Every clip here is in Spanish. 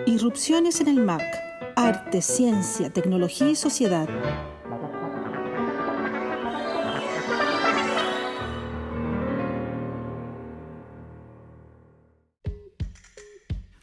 Irrupciones en el MAC. Arte, ciencia, tecnología y sociedad.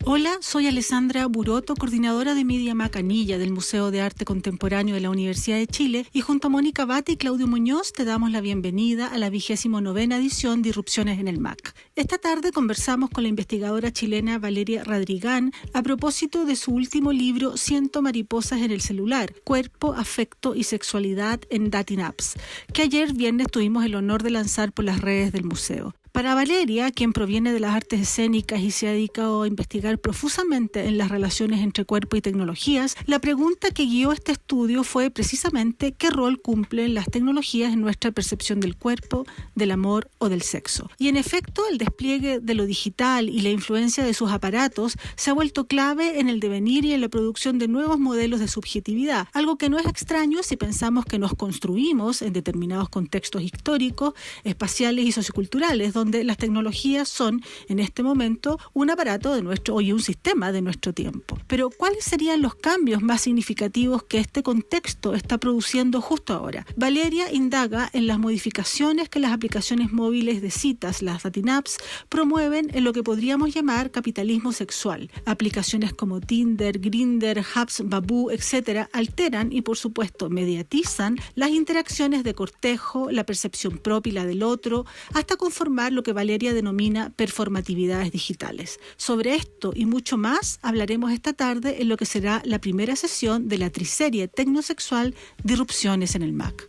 Hola, soy Alessandra Buroto, coordinadora de Media MAC Anilla del Museo de Arte Contemporáneo de la Universidad de Chile, y junto a Mónica Bate y Claudio Muñoz te damos la bienvenida a la 29ª edición de Irrupciones en el MAC. Esta tarde conversamos con la investigadora chilena Valeria Radrigán a propósito de su último libro 100 mariposas en el celular, Cuerpo, Afecto y Sexualidad en Dating Apps, que ayer viernes tuvimos el honor de lanzar por las redes del museo. Para Valeria, quien proviene de las artes escénicas y se ha dedicado a investigar profusamente en las relaciones entre cuerpo y tecnologías, la pregunta que guió este estudio fue precisamente qué rol cumplen las tecnologías en nuestra percepción del cuerpo, del amor o del sexo. Y en efecto, el despliegue de lo digital y la influencia de sus aparatos se ha vuelto clave en el devenir y en la producción de nuevos modelos de subjetividad, algo que no es extraño si pensamos que nos construimos en determinados contextos históricos, espaciales y socioculturales, donde las tecnologías son, en este momento, un aparato de nuestro, y un sistema de nuestro tiempo. Pero, ¿cuáles serían los cambios más significativos que este contexto está produciendo justo ahora? Valeria indaga en las modificaciones que las aplicaciones móviles de citas, las dating apps, promueven en lo que podríamos llamar capitalismo sexual. Aplicaciones como Tinder, Grindr, Hubs, Badoo, etc. alteran y, por supuesto, mediatizan las interacciones de cortejo, la percepción propia y la del otro, hasta conformar lo que Valeria denomina performatividades digitales. Sobre esto y mucho más hablaremos esta tarde en lo que será la primera sesión de la triserie tecnosexual de Irrupciones en el MAC.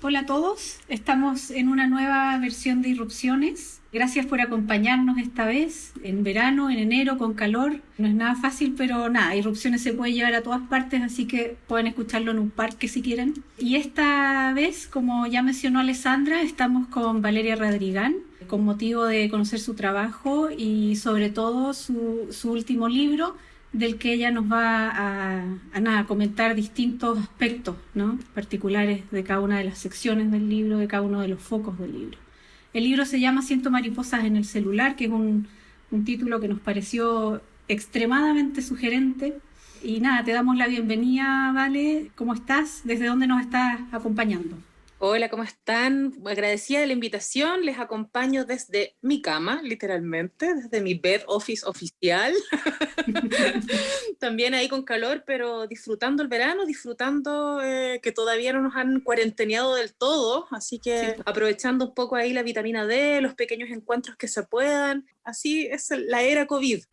Hola a todos, estamos en una nueva versión de Irrupciones. Gracias por acompañarnos esta vez, en verano, en enero, con calor. No es nada fácil, pero nada, Irrupciones se puede llevar a todas partes, así que pueden escucharlo en un parque si quieren. Y esta vez, como ya mencionó Alessandra, estamos con Valeria Radrigán, con motivo de conocer su trabajo y sobre todo su último libro, del que ella nos va a comentar distintos aspectos, ¿no?, particulares de cada una de las secciones del libro, de cada uno de los focos del libro. El libro se llama 100 mariposas en el celular, que es un título que nos pareció extremadamente sugerente. Y nada, te damos la bienvenida, Vale. ¿Cómo estás? ¿Desde dónde nos estás acompañando? Hola, ¿cómo están? Agradecida de la invitación, les acompaño desde mi cama, literalmente, desde mi bed office oficial. También ahí con calor, pero disfrutando el verano, disfrutando que todavía no nos han cuarenteneado del todo, así que sí, aprovechando un poco ahí la vitamina D, los pequeños encuentros que se puedan. Así es la era COVID.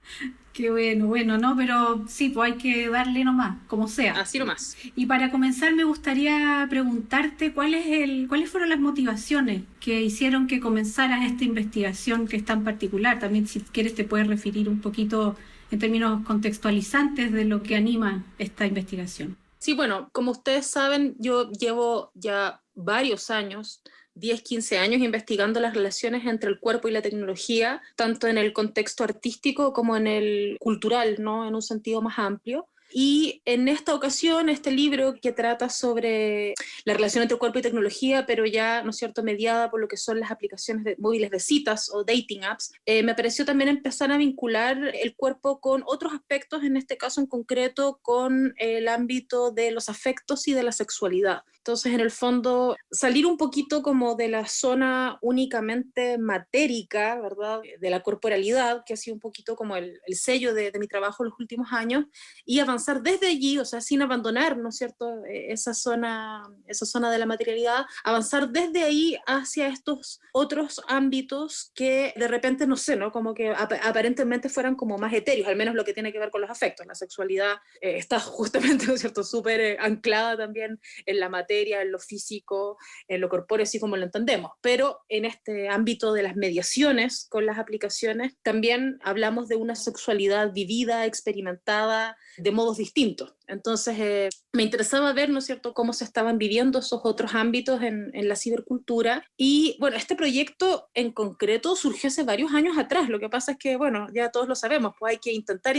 Qué bueno, ¿no? Pero sí, pues hay que darle nomás, como sea. Así nomás. Y para comenzar me gustaría preguntarte cuáles fueron las motivaciones que hicieron que comenzaras esta investigación que es tan particular. También, si quieres, te puedes referir un poquito en términos contextualizantes de lo que anima esta investigación. Sí, bueno, como ustedes saben, yo llevo ya varios años, 10, 15 años investigando las relaciones entre el cuerpo y la tecnología, tanto en el contexto artístico como en el cultural, ¿no?, en un sentido más amplio. Y en esta ocasión, este libro que trata sobre la relación entre cuerpo y tecnología, pero ya, ¿no es cierto?, mediada por lo que son las aplicaciones móviles de citas o dating apps, me pareció también empezar a vincular el cuerpo con otros aspectos, en este caso en concreto con el ámbito de los afectos y de la sexualidad. Entonces, en el fondo, salir un poquito como de la zona únicamente matérica, ¿verdad?, de la corporalidad, que ha sido un poquito como el sello de mi trabajo en los últimos años, y avanzar desde allí, o sea, sin abandonar, ¿no es cierto?, esa zona de la materialidad, avanzar desde ahí hacia estos otros ámbitos que de repente, no sé, ¿no?, como que aparentemente fueran como más etéreos, al menos lo que tiene que ver con los afectos. La sexualidad está justamente, ¿no es cierto?, súper anclada también en la materia, en lo físico, en lo corpóreo, así como lo entendemos. Pero en este ámbito de las mediaciones con las aplicaciones, también hablamos de una sexualidad vivida, experimentada, de modos distintos. Entonces, me interesaba ver, ¿no es cierto?, cómo se estaban viviendo esos otros ámbitos en la cibercultura. Y bueno, este proyecto en concreto surgió hace varios años atrás. Lo que pasa es que, bueno, ya todos lo sabemos, pues hay que intentar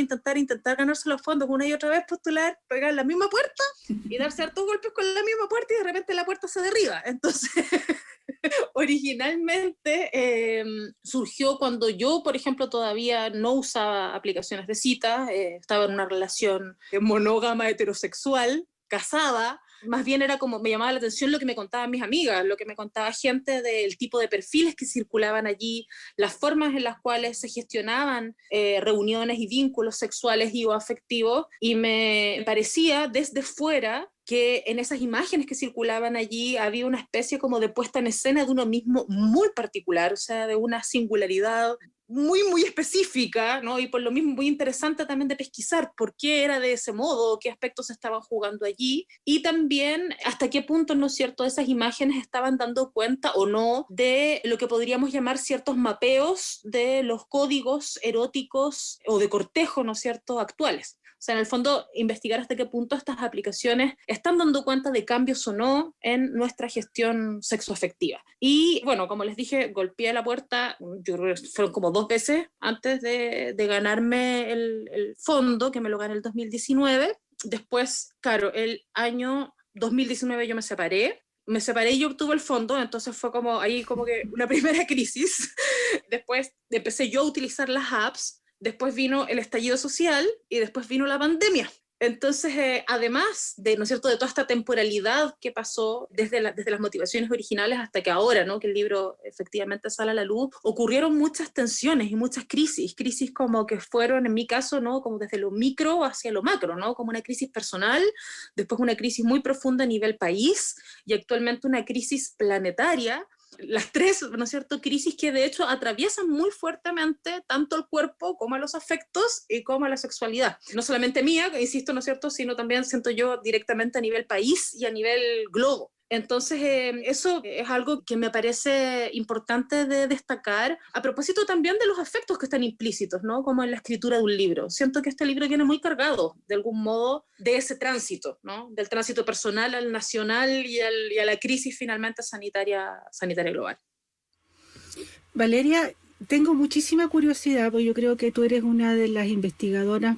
ganarse los fondos una y otra vez, postular, pegar la misma puerta y darse hartos golpes con la misma puerta, y de repente la puerta se derriba. Entonces Originalmente surgió cuando yo, por ejemplo, todavía no usaba aplicaciones de citas, estaba en una relación monógama heterosexual, casada. Más bien era como, me llamaba la atención lo que me contaban mis amigas, lo que me contaba gente del tipo de perfiles que circulaban allí, las formas en las cuales se gestionaban reuniones y vínculos sexuales y o afectivos, y me parecía desde fuera que en esas imágenes que circulaban allí había una especie como de puesta en escena de uno mismo muy particular, o sea, de una singularidad muy, muy específica, ¿no? Y por lo mismo muy interesante también de pesquisar por qué era de ese modo, qué aspectos se estaban jugando allí, y también hasta qué punto, ¿no es cierto?, esas imágenes estaban dando cuenta o no de lo que podríamos llamar ciertos mapeos de los códigos eróticos o de cortejo, ¿no es cierto?, actuales. O sea, en el fondo, investigar hasta qué punto estas aplicaciones están dando cuenta de cambios o no en nuestra gestión sexoafectiva. Y bueno, como les dije, golpeé la puerta, yo creo que fueron como 2 veces antes de ganarme el fondo, que me lo gané el 2019. Después, claro, el año 2019 yo me separé y yo obtuve el fondo, entonces fue como ahí como que una primera crisis. Después empecé yo a utilizar las apps. Después vino el estallido social y después vino la pandemia. Entonces, además de, ¿no es cierto?, de toda esta temporalidad que pasó desde las motivaciones originales hasta que ahora, ¿no?, que el libro efectivamente sale a la luz, ocurrieron muchas tensiones y muchas crisis como que fueron, en mi caso, ¿no?, como desde lo micro hacia lo macro, ¿no?, como una crisis personal, después una crisis muy profunda a nivel país y actualmente una crisis planetaria. Las 3, ¿no es cierto?, crisis que de hecho atraviesan muy fuertemente tanto el cuerpo como a los afectos y como a la sexualidad. No solamente mía, insisto, ¿no es cierto?, sino también siento yo directamente a nivel país y a nivel globo. Entonces, eso es algo que me parece importante de destacar, a propósito también de los afectos que están implícitos, ¿no?, como en la escritura de un libro. Siento que este libro viene muy cargado, de algún modo, de ese tránsito, ¿no?, del tránsito personal al nacional y a la crisis finalmente sanitaria global. Valeria, tengo muchísima curiosidad, porque yo creo que tú eres una de las investigadoras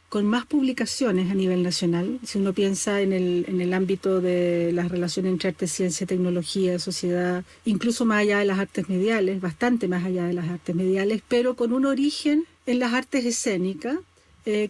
con más publicaciones a nivel nacional. Si uno piensa en el ámbito de las relaciones entre arte, ciencia, tecnología, sociedad, incluso más allá de las artes mediales, bastante más allá de las artes mediales, pero con un origen en las artes escénicas.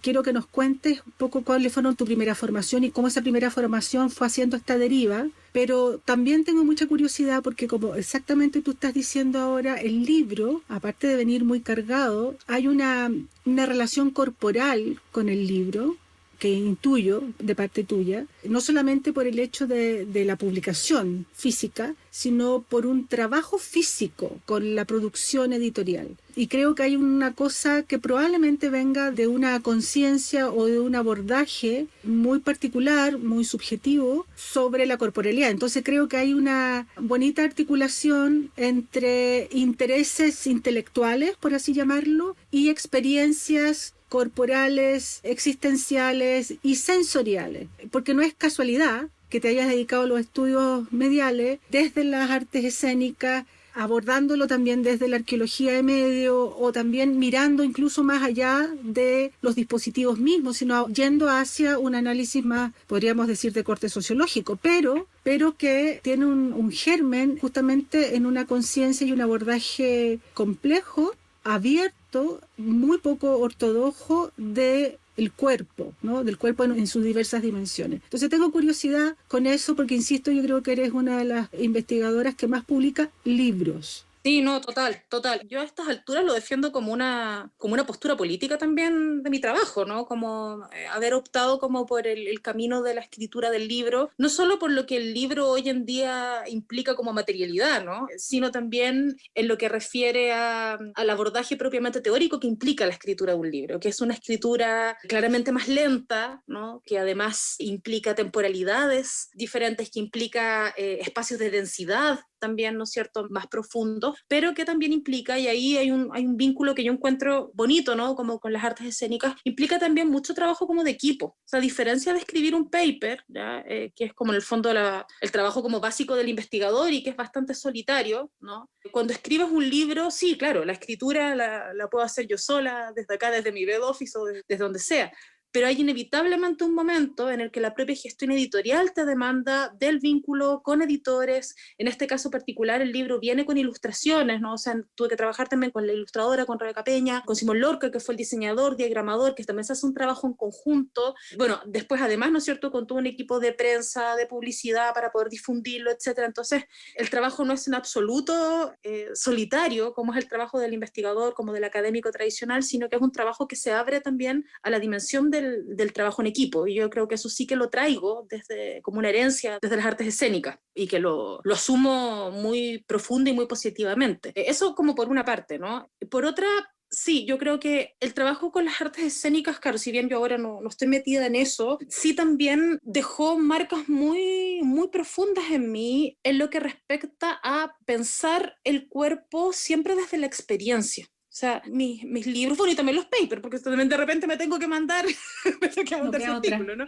Quiero que nos cuentes un poco cuáles fueron tu primera formación y cómo esa primera formación fue haciendo esta deriva, pero también tengo mucha curiosidad porque, como exactamente tú estás diciendo ahora, el libro, aparte de venir muy cargado, hay una relación corporal con el libro que intuyo de parte tuya, no solamente por el hecho de la publicación física, sino por un trabajo físico con la producción editorial. Y creo que hay una cosa que probablemente venga de una conciencia o de un abordaje muy particular, muy subjetivo, sobre la corporalidad. Entonces creo que hay una bonita articulación entre intereses intelectuales, por así llamarlo, y experiencias corporales, existenciales y sensoriales, porque no es casualidad que te hayas dedicado a los estudios mediales desde las artes escénicas, abordándolo también desde la arqueología de medio o también mirando incluso más allá de los dispositivos mismos, sino yendo hacia un análisis más, podríamos decir, de corte sociológico, pero que tiene un germen justamente en una conciencia y un abordaje complejo, abierto, muy poco ortodoxo de el cuerpo, ¿no?, del cuerpo en sus diversas dimensiones. Entonces tengo curiosidad con eso porque, insisto, yo creo que eres una de las investigadoras que más publica libros. Sí, no, total. Yo a estas alturas lo defiendo como una postura política también de mi trabajo, ¿no? Como haber optado como por el camino de la escritura del libro, no solo por lo que el libro hoy en día implica como materialidad, ¿no?, sino también en lo que refiere al abordaje propiamente teórico que implica la escritura de un libro, que es una escritura claramente más lenta, ¿no?, que además implica temporalidades diferentes, que implica espacios de densidad también, ¿no es cierto?, más profundo, pero que también implica, y ahí hay un vínculo que yo encuentro bonito, ¿no?, como con las artes escénicas, implica también mucho trabajo como de equipo. O sea, a diferencia de escribir un paper, ¿ya? Que es como en el fondo el trabajo como básico del investigador y que es bastante solitario, ¿no? Cuando escribes un libro, sí, claro, la escritura la puedo hacer yo sola, desde acá, desde mi bed office o desde donde sea, pero hay inevitablemente un momento en el que la propia gestión editorial te demanda del vínculo con editores. En este caso particular el libro viene con ilustraciones, ¿no? O sea, tuve que trabajar también con la ilustradora, con Rebeca Peña, con Simón Lorca, que fue el diseñador, diagramador, que también se hace un trabajo en conjunto. Bueno, después además, ¿no es cierto?, con todo un equipo de prensa, de publicidad para poder difundirlo, etcétera. Entonces, el trabajo no es en absoluto solitario, como es el trabajo del investigador, como del académico tradicional, sino que es un trabajo que se abre también a la dimensión del trabajo en equipo. Y yo creo que eso sí que lo traigo desde, como una herencia desde las artes escénicas, y que lo asumo muy profunda y muy positivamente. Eso como por una parte, ¿no? Por otra, sí, yo creo que el trabajo con las artes escénicas, claro, si bien yo ahora no estoy metida en eso, sí también dejó marcas muy, muy profundas en mí en lo que respecta a pensar el cuerpo siempre desde la experiencia. O sea, mis libros, bueno, y también los papers, porque también de repente me tengo que mandar, me tengo que mandar ese artículo, ¿no?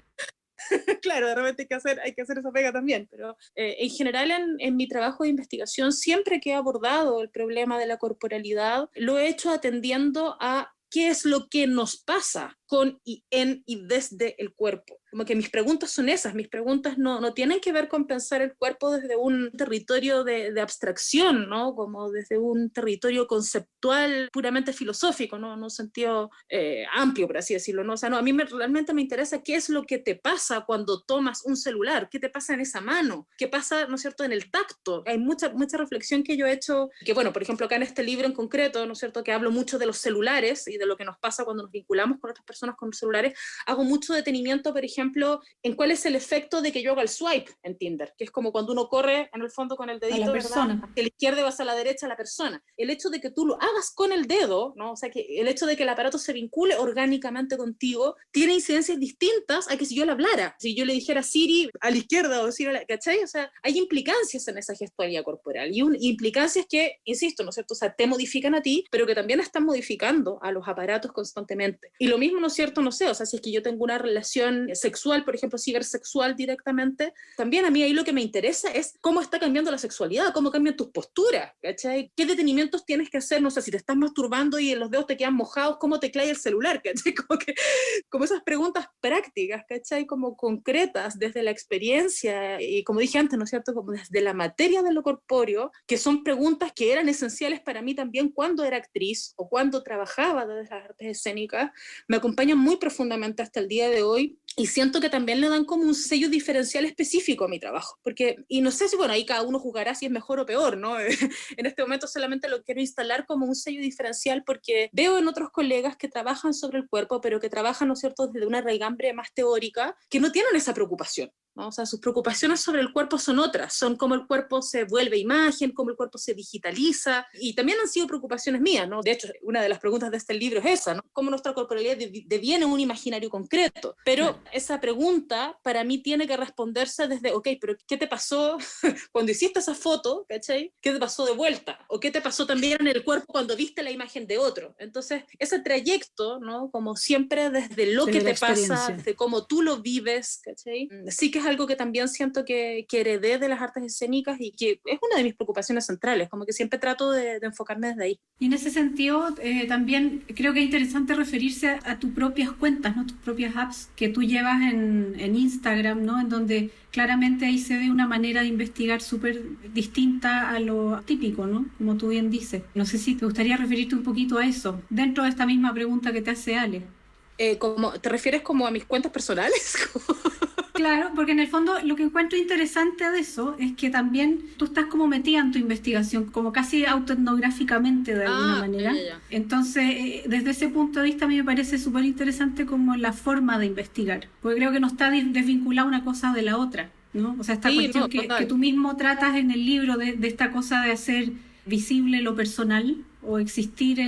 Claro, de repente hay que hacer esa pega también, pero en general en mi trabajo de investigación, siempre que he abordado el problema de la corporalidad, lo he hecho atendiendo a qué es lo que nos pasa con y en y desde el cuerpo. Como que mis preguntas son esas, mis preguntas no tienen que ver con pensar el cuerpo desde un territorio de abstracción, ¿no? Como desde un territorio conceptual puramente filosófico, ¿no? En un sentido amplio, por así decirlo, ¿no? O sea, no, a mí realmente me interesa qué es lo que te pasa cuando tomas un celular, qué te pasa en esa mano, qué pasa, ¿no es cierto?, en el tacto. Hay mucha reflexión que yo he hecho, que bueno, por ejemplo, acá en este libro en concreto, ¿no es cierto?, que hablo mucho de los celulares y de lo que nos pasa cuando nos vinculamos con otras personas con los celulares, hago mucho detenimiento, por ejemplo, en cuál es el efecto de que yo haga el swipe en Tinder, que es como cuando uno corre en el fondo con el dedito, ¿verdad?, hacia la izquierda vas a la derecha a la persona. El hecho de que tú lo hagas con el dedo, ¿no? O sea, que el hecho de que el aparato se vincule orgánicamente contigo tiene incidencias distintas a que si yo le hablara, si yo le dijera Siri a la izquierda o Siri a la, ¿cachai? O sea, hay implicancias en esa gestualidad corporal y implicancias que, insisto, ¿no es cierto?, o sea, te modifican a ti, pero que también están modificando a los aparatos constantemente. Y lo mismo, ¿no es cierto?, no sé, o sea, si es que yo tengo una relación sexual, por ejemplo, cibersexual directamente, también a mí ahí lo que me interesa es cómo está cambiando la sexualidad, cómo cambian tus posturas, ¿cachai? ¿Qué detenimientos tienes que hacer? No sé, si te estás masturbando y los dedos te quedan mojados, ¿cómo te clava el celular? ¿Cachai? Como esas preguntas prácticas, ¿cachai? Como concretas desde la experiencia y, como dije antes, ¿no es cierto?, como desde la materia de lo corpóreo, que son preguntas que eran esenciales para mí también cuando era actriz o cuando trabajaba desde las artes escénicas, me acompañan muy profundamente hasta el día de hoy, y siento que también le dan como un sello diferencial específico a mi trabajo, porque, y no sé si, bueno, ahí cada uno juzgará si es mejor o peor, ¿no? En este momento solamente lo quiero instalar como un sello diferencial, porque veo en otros colegas que trabajan sobre el cuerpo, pero que trabajan, ¿no es cierto?, desde una raigambre más teórica, que no tienen esa preocupación, ¿no? O sea, sus preocupaciones sobre el cuerpo son otras, son cómo el cuerpo se vuelve imagen, cómo el cuerpo se digitaliza, y también han sido preocupaciones mías, ¿no? De hecho, una de las preguntas de este libro es esa, ¿no? Cómo nuestra corporalidad deviene un imaginario concreto, pero esa pregunta para mí tiene que responderse desde, ok, pero ¿qué te pasó cuando hiciste esa foto, ¿cachai? ¿Qué te pasó de vuelta? ¿O qué te pasó también en el cuerpo cuando viste la imagen de otro? Entonces, ese trayecto, ¿no?, como siempre desde lo que te pasa, desde cómo tú lo vives, ¿cachai? Sí que es algo que también siento que heredé de las artes escénicas y que es una de mis preocupaciones centrales, como que siempre trato de enfocarme desde ahí. Y en ese sentido, también creo que es interesante referirse a tus propias cuentas, ¿no?, tus propias apps que tú llevas en Instagram, ¿no?, en donde claramente ahí se ve una manera de investigar súper distinta a lo típico, ¿no?, como tú bien dices. No sé si te gustaría referirte un poquito a eso, dentro de esta misma pregunta que te hace Ale. ¿Te refieres como a mis cuentas personales? Claro, porque en el fondo lo que encuentro interesante de eso es que también tú estás como metida en tu investigación, como casi autoetnográficamente de alguna manera. Ya. Entonces, desde ese punto de vista a mí me parece súper interesante como la forma de investigar, porque creo que no está desvinculada una cosa de la otra, ¿no? O sea, esta cuestión que tú mismo tratas en el libro de esta cosa de hacer visible lo personal, o existir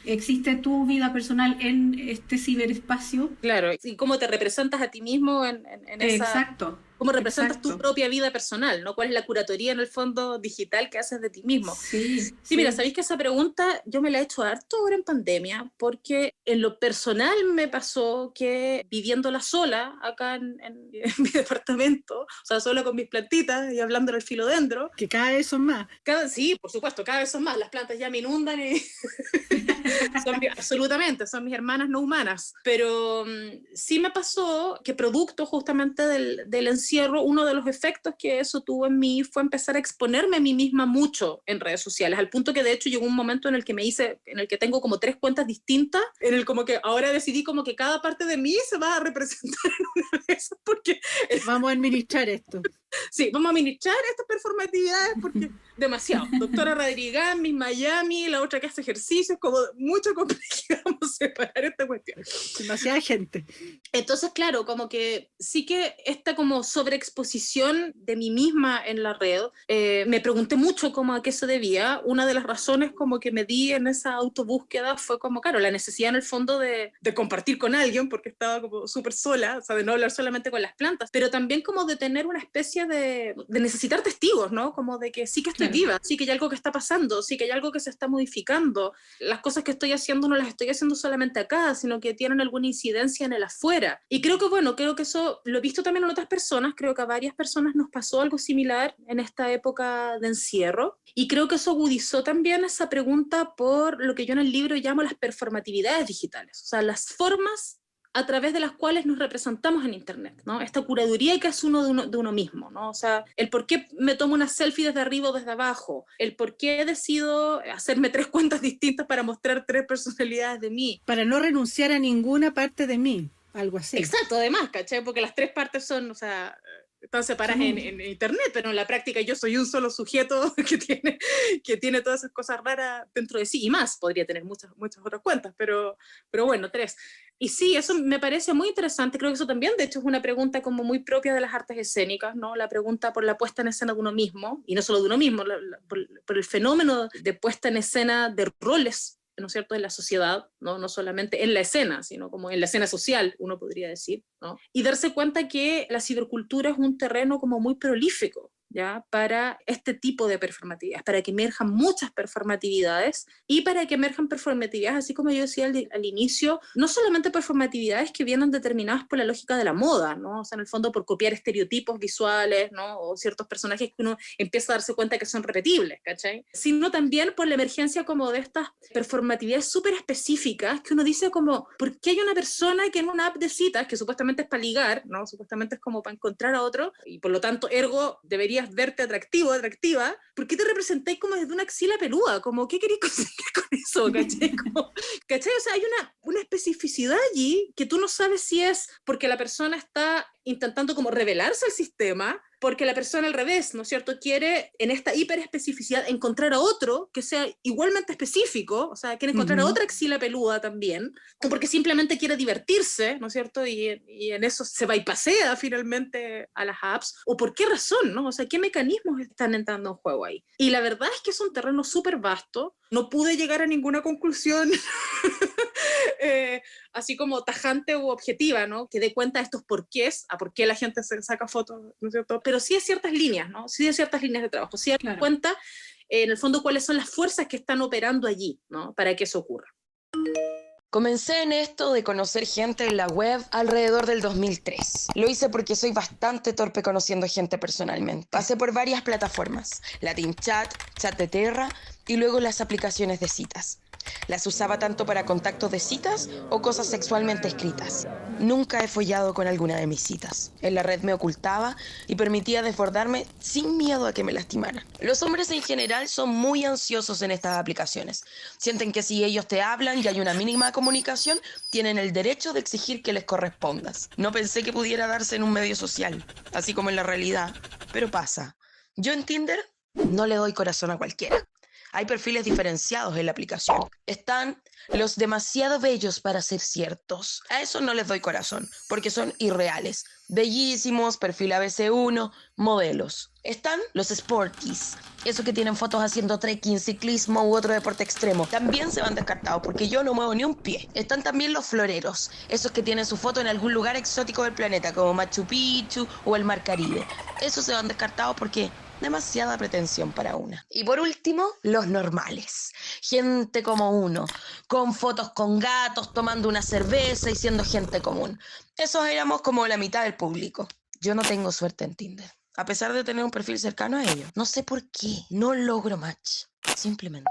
existe tu vida personal en este ciberespacio. Claro, y cómo te representas a ti mismo en esa... Exacto. Cómo representas tu propia vida personal, ¿no? ¿Cuál es la curatoría en el fondo digital que haces de ti mismo? Sí. Mira, ¿sabéis que esa pregunta yo me la he hecho harto ahora en pandemia? Porque en lo personal me pasó que viviéndola sola acá en mi departamento, o sea, sola con mis plantitas y hablando del filodendro. Que cada vez son más. Sí, por supuesto, cada vez son más. Las plantas ya me inundan y Absolutamente, son mis hermanas no humanas. Pero sí me pasó que producto justamente del encierro, uno de los efectos que eso tuvo en mí fue empezar a exponerme a mí misma mucho en redes sociales, al punto que de hecho llegó un momento en el que en el que tengo como 3 cuentas distintas, en el como que ahora decidí como que cada parte de mí se va a representar en una de esas, porque vamos a administrar esto. sí, vamos a administrar estas performatividades porque demasiado. Doctora Radrigán, Miss Miami, la otra que hace ejercicios, como mucha complejidad, vamos a separar esta cuestión. Demasiada gente. Entonces, claro, como que sí que esta como sobreexposición de mí misma en la red, me pregunté mucho cómo a qué se debía. Una de las razones como que me di en esa autobúsqueda fue como, claro, la necesidad en el fondo de compartir con alguien, porque estaba como súper sola, o sea, de no hablar solamente con las plantas, pero también como de tener una especie de necesitar testigos, ¿no? Como de que sí que estoy viva, sí que hay algo que está pasando, sí que hay algo que se está modificando. Las cosas que estoy haciendo no las estoy haciendo solamente acá, sino que tienen alguna incidencia en el afuera. Y creo que eso lo he visto también en otras personas, creo que a varias personas nos pasó algo similar en esta época de encierro, y creo que eso agudizó también esa pregunta por lo que yo en el libro llamo las performatividades digitales, o sea, las formas a través de las cuales nos representamos en Internet, ¿no? Esta curaduría que es uno de uno mismo, ¿no? O sea, el por qué me tomo una selfie desde arriba o desde abajo, el por qué decido hacerme 3 cuentas distintas para mostrar 3 personalidades de mí. Para no renunciar a ninguna parte de mí, algo así. Exacto, además, ¿cachai? Porque las 3 partes son, o sea, están separadas en Internet, pero en la práctica yo soy un solo sujeto que tiene todas esas cosas raras dentro de sí, y más, podría tener muchas otras cuentas, pero bueno, 3. Y sí, eso me parece muy interesante, creo que eso también, de hecho, es una pregunta como muy propia de las artes escénicas, ¿no? La pregunta por la puesta en escena de uno mismo, y no solo de uno mismo, por el fenómeno de puesta en escena de roles, ¿no es cierto?, en la sociedad, ¿no? No solamente en la escena, sino como en la escena social, uno podría decir, ¿no? Y darse cuenta que la cibercultura es un terreno como muy prolífico, ¿ya? Para este tipo de performatividades, para que emerjan muchas performatividades y para que emerjan performatividades, así como yo decía al inicio, no solamente performatividades que vienen determinadas por la lógica de la moda, ¿no? O sea, en el fondo por copiar estereotipos visuales, ¿no? O ciertos personajes que uno empieza a darse cuenta que son repetibles, ¿cachai? Sino también por la emergencia como de estas performatividades súper específicas que uno dice como, ¿por qué hay una persona que en una app de citas, que supuestamente es para ligar, ¿no? Supuestamente es como para encontrar a otro, y por lo tanto, ergo, debería verte atractivo, atractiva, ¿por qué te representáis como desde una axila peluda? Como, ¿qué queréis conseguir con eso? ¿Cachai? Como, ¿cachai? O sea, hay una especificidad allí que tú no sabes si es porque la persona está intentando como revelarse al sistema, porque la persona al revés, ¿no es cierto?, quiere en esta hiperespecificidad encontrar a otro que sea igualmente específico, o sea, quiere encontrar a otra axila peluda también, o porque simplemente quiere divertirse, ¿no es cierto?, y en eso se bypassea finalmente a las apps, o por qué razón, ¿no? O sea, ¿qué mecanismos están entrando en juego ahí? Y la verdad es que es un terreno súper vasto, no pude llegar a ninguna conclusión así como tajante u objetiva, ¿no? Que dé cuenta de estos porqués, a por qué la gente se saca fotos, ¿no es cierto? Pero sí hay ciertas líneas, ¿no? Sí hay ciertas líneas de trabajo, sí hay cuenta, en el fondo, cuáles son las fuerzas que están operando allí, ¿no? Para que eso ocurra. Comencé en esto de conocer gente en la web alrededor del 2003. Lo hice porque soy bastante torpe conociendo gente personalmente. Pasé por varias plataformas, Latin Chat, Chat de Terra y luego las aplicaciones de citas. Las usaba tanto para contactos de citas o cosas sexualmente escritas. Nunca he follado con alguna de mis citas. En la red me ocultaba y permitía desbordarme sin miedo a que me lastimaran. Los hombres en general son muy ansiosos en estas aplicaciones. Sienten que si ellos te hablan y hay una mínima comunicación, tienen el derecho de exigir que les correspondas. No pensé que pudiera darse en un medio social, así como en la realidad, pero pasa. Yo en Tinder no le doy corazón a cualquiera. Hay perfiles diferenciados en la aplicación. Están los demasiado bellos para ser ciertos. A eso no les doy corazón, porque son irreales. Bellísimos, perfil ABC1, modelos. Están los sporties, esos que tienen fotos haciendo trekking, ciclismo u otro deporte extremo. También se van descartados, porque yo no muevo ni un pie. Están también los floreros, esos que tienen su foto en algún lugar exótico del planeta, como Machu Picchu o el Mar Caribe. Esos se van descartados porque demasiada pretensión para una. Y por último, los normales. Gente como uno, con fotos con gatos, tomando una cerveza y siendo gente común. Esos éramos como la mitad del público. Yo no tengo suerte en Tinder, a pesar de tener un perfil cercano a ellos. No sé por qué, no logro match. Simplemente.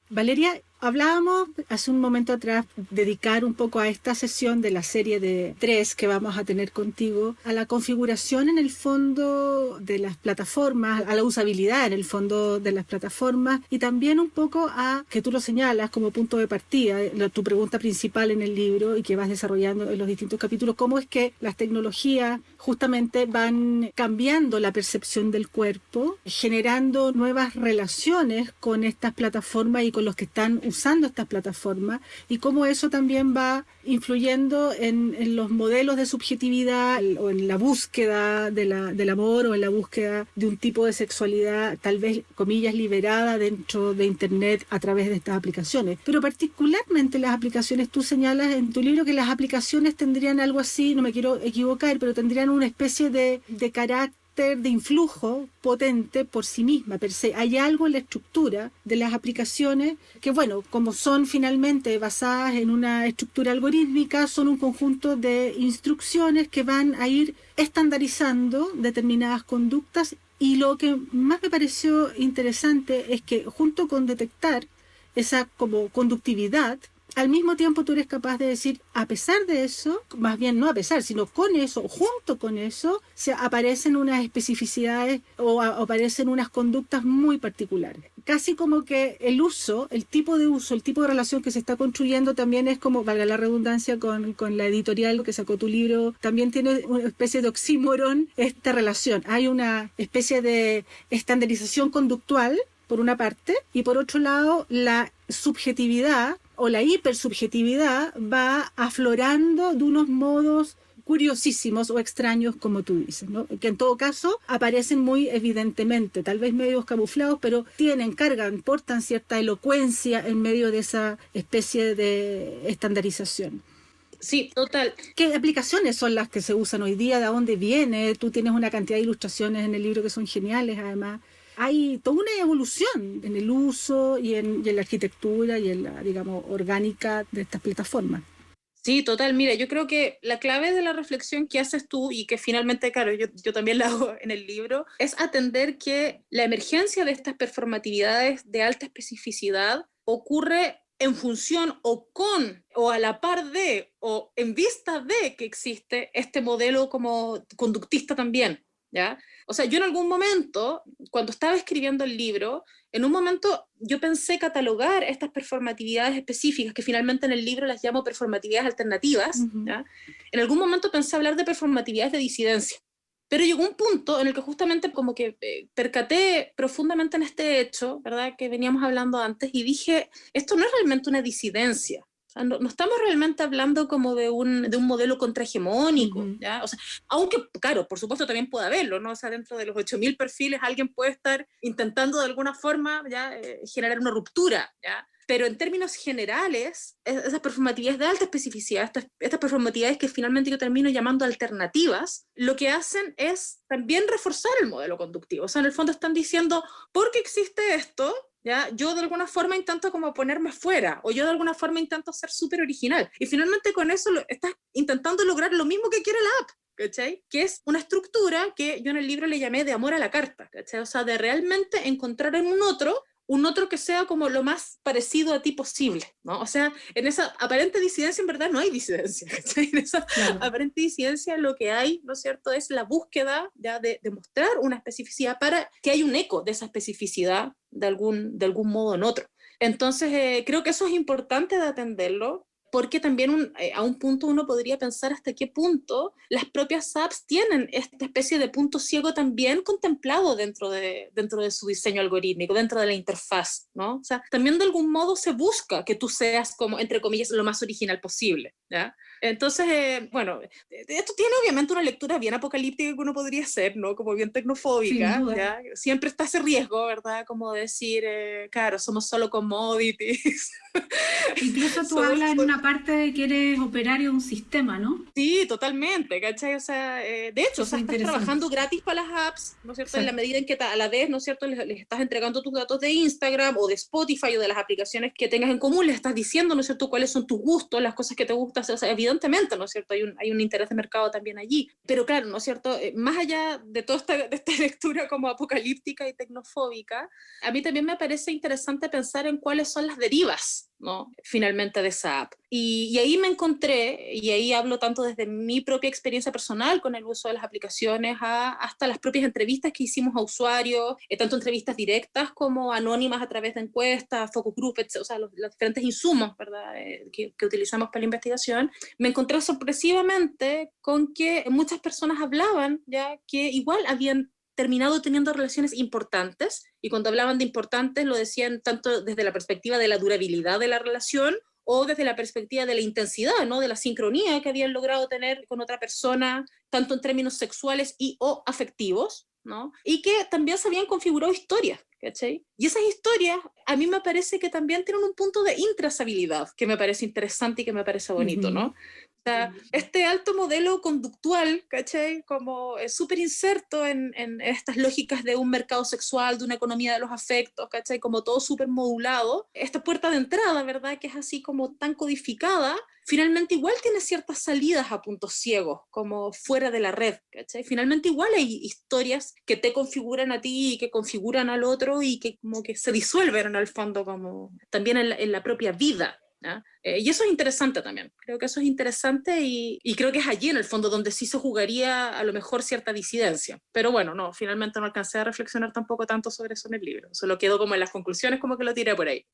Valeria, Hablábamos hace un momento atrás dedicar un poco a esta sesión de la serie de 3 que vamos a tener contigo, a la configuración en el fondo de las plataformas, a la usabilidad en el fondo de las plataformas y también un poco a, que tú lo señalas como punto de partida, tu pregunta principal en el libro y que vas desarrollando en los distintos capítulos, cómo es que las tecnologías justamente van cambiando la percepción del cuerpo, generando nuevas relaciones con estas plataformas y con los que están usando estas plataformas y cómo eso también va influyendo en los modelos de subjetividad o en la búsqueda del amor o en la búsqueda de un tipo de sexualidad tal vez, comillas, liberada dentro de Internet a través de estas aplicaciones. Pero particularmente las aplicaciones, tú señalas en tu libro que las aplicaciones tendrían algo así, no me quiero equivocar, pero tendrían una especie de carácter de influjo potente por sí misma, per se. Hay algo en la estructura de las aplicaciones que, bueno, como son finalmente basadas en una estructura algorítmica, son un conjunto de instrucciones que van a ir estandarizando determinadas conductas y lo que más me pareció interesante es que junto con detectar esa como conductividad, al mismo tiempo tú eres capaz de decir, a pesar de eso, más bien no a pesar, sino con eso, junto con eso, aparecen unas especificidades o aparecen unas conductas muy particulares. Casi como que el uso, el tipo de uso, el tipo de relación que se está construyendo también es como, valga la redundancia, con la editorial que sacó tu libro, también tiene una especie de oxímoron esta relación. Hay una especie de estandarización conductual, por una parte, y por otro lado, la subjetividad o la hipersubjetividad va aflorando de unos modos curiosísimos o extraños, como tú dices, ¿no? Que en todo caso aparecen muy evidentemente, tal vez medios camuflados, pero cargan, portan cierta elocuencia en medio de esa especie de estandarización. Sí, total. ¿Qué aplicaciones son las que se usan hoy día? ¿De dónde viene? Tú tienes una cantidad de ilustraciones en el libro que son geniales, además. Hay toda una evolución en el uso y en la arquitectura y en la, digamos, orgánica de estas plataformas. Sí, total. Mira, yo creo que la clave de la reflexión que haces tú y que finalmente, claro, yo también la hago en el libro, es atender que la emergencia de estas performatividades de alta especificidad ocurre en función o con o a la par de o en vista de que existe este modelo como conductista también, ¿ya? O sea, yo en algún momento, cuando estaba escribiendo el libro, en un momento yo pensé catalogar estas performatividades específicas, que finalmente en el libro las llamo performatividades alternativas, ¿ya? En algún momento pensé hablar de performatividades de disidencia. Pero llegó un punto en el que justamente como que percaté profundamente en este hecho, ¿verdad?, que veníamos hablando antes, y dije, esto no es realmente una disidencia. O sea, no estamos realmente hablando como de un modelo contrahegemónico, ¿ya? O sea, aunque, claro, por supuesto también puede haberlo, ¿no? O sea, dentro de los 8.000 perfiles alguien puede estar intentando de alguna forma, ¿ya?, generar una ruptura, ¿ya? Pero en términos generales, esas performatividades de alta especificidad, estas performatividades que finalmente yo termino llamando alternativas, lo que hacen es también reforzar el modelo conductivo. O sea, en el fondo están diciendo, porque existe esto, ¿ya?, yo de alguna forma intento como ponerme fuera, o yo de alguna forma intento ser súper original. Y finalmente con eso estás intentando lograr lo mismo que quiere la app, ¿cachai? Que es una estructura que yo en el libro le llamé de amor a la carta, ¿cachai? O sea, de realmente encontrar en un otro que sea como lo más parecido a ti posible, ¿no? O sea, en esa aparente disidencia en verdad no hay disidencia, ¿cachai? En esa aparente disidencia lo que hay, ¿no es cierto?, es la búsqueda ya de mostrar una especificidad para que haya un eco de esa especificidad de algún modo en otro. Entonces, creo que eso es importante de atenderlo, porque también a un punto uno podría pensar hasta qué punto las propias apps tienen esta especie de punto ciego también contemplado dentro de su diseño algorítmico, dentro de la interfaz, ¿no? O sea, también de algún modo se busca que tú seas como, entre comillas, lo más original posible, ¿ya? Entonces, bueno, esto tiene obviamente una lectura bien apocalíptica que uno podría hacer, ¿no? Como bien tecnofóbica, ¿ya? Siempre está ese riesgo, ¿verdad? Como decir, claro, somos solo commodities. Incluso tú hablas en una aparte de que eres operario de un sistema, ¿no? Sí, totalmente, ¿cachai? O sea, de hecho, o sea, estás trabajando gratis para las apps, ¿no es cierto? Exacto. En la medida en que a la vez, ¿no es cierto?, les estás entregando tus datos de Instagram o de Spotify o de las aplicaciones que tengas en común, les estás diciendo, ¿no es cierto?, cuáles son tus gustos, las cosas que te gustan, o sea, evidentemente, ¿no es cierto?, hay un interés de mercado también allí. Pero claro, ¿no es cierto?, más allá de toda esta lectura como apocalíptica y tecnofóbica, a mí también me parece interesante pensar en cuáles son las derivas, ¿no?, finalmente de esa app. Y ahí me encontré, y ahí hablo tanto desde mi propia experiencia personal con el uso de las aplicaciones hasta las propias entrevistas que hicimos a usuarios, tanto entrevistas directas como anónimas a través de encuestas, focus groups, o sea, los diferentes insumos, ¿verdad?, que utilizamos para la investigación. Me encontré sorpresivamente con que muchas personas hablaban ya que igual habían terminado teniendo relaciones importantes, y cuando hablaban de importantes lo decían tanto desde la perspectiva de la durabilidad de la relación o desde la perspectiva de la intensidad, ¿no?, de la sincronía que habían logrado tener con otra persona, tanto en términos sexuales y o afectivos, ¿no?, y que también se habían configurado historias, ¿cachai? Y esas historias a mí me parece que también tienen un punto de intrazabilidad que me parece interesante y que me parece bonito, ¿no? O sea, este alto modelo conductual, ¿cachai?, como súper inserto en estas lógicas de un mercado sexual, de una economía de los afectos, ¿cachai?, como todo súper modulado. Esta puerta de entrada, ¿verdad?, que es así como tan codificada, finalmente igual tiene ciertas salidas a puntos ciegos, como fuera de la red, ¿cachai? Finalmente igual hay historias que te configuran a ti y que configuran al otro y que como que se disuelven en el fondo, como también en la propia vida. Y eso es interesante también, creo que eso es interesante y creo que es allí en el fondo donde sí se jugaría a lo mejor cierta disidencia, pero bueno, no, finalmente no alcancé a reflexionar tampoco tanto sobre eso en el libro, solo quedó como en las conclusiones, como que lo tiré por ahí.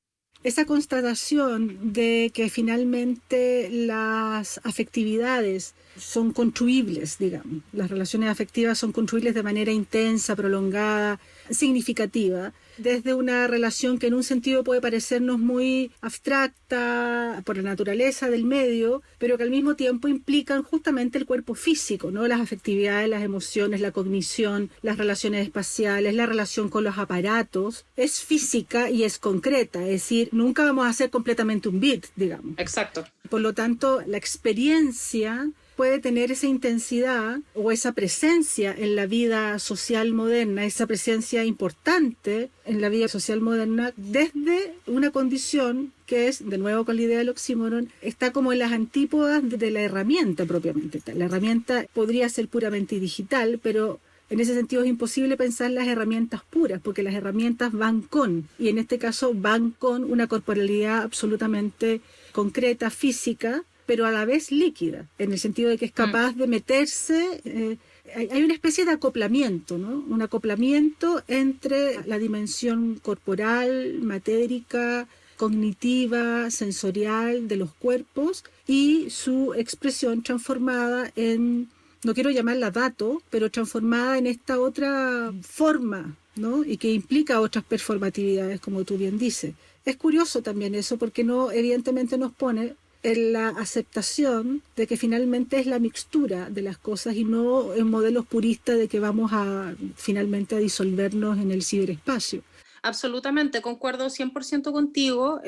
Esa constatación de que finalmente las afectividades son construibles, digamos, las relaciones afectivas son construibles de manera intensa, prolongada, significativa, desde una relación que en un sentido puede parecernos muy abstracta por la naturaleza del medio, pero que al mismo tiempo implican justamente el cuerpo físico, ¿no? Las afectividades, las emociones, la cognición, las relaciones espaciales, la relación con los aparatos, es física y es concreta, es decir, nunca vamos a ser completamente un bit, digamos. Exacto. Por lo tanto, la experiencia puede tener esa intensidad o esa presencia en la vida social moderna, esa presencia importante en la vida social moderna desde una condición que es, de nuevo con la idea del oxímoron, está como en las antípodas de la herramienta propiamente tal. La herramienta podría ser puramente digital, pero en ese sentido es imposible pensar las herramientas puras, porque las herramientas van con, y en este caso van con una corporalidad absolutamente concreta, física, pero a la vez líquida, en el sentido de que es capaz de meterse, hay una especie de acoplamiento, ¿no? Un acoplamiento entre la dimensión corporal, matérica, cognitiva, sensorial de los cuerpos y su expresión transformada en, no quiero llamarla dato, pero transformada en esta otra forma, ¿no? Y que implica otras performatividades, como tú bien dices. Es curioso también eso, porque no, evidentemente nos pone en la aceptación de que finalmente es la mixtura de las cosas y no en modelos puristas de que vamos a finalmente a disolvernos en el ciberespacio. Absolutamente, concuerdo 100% contigo.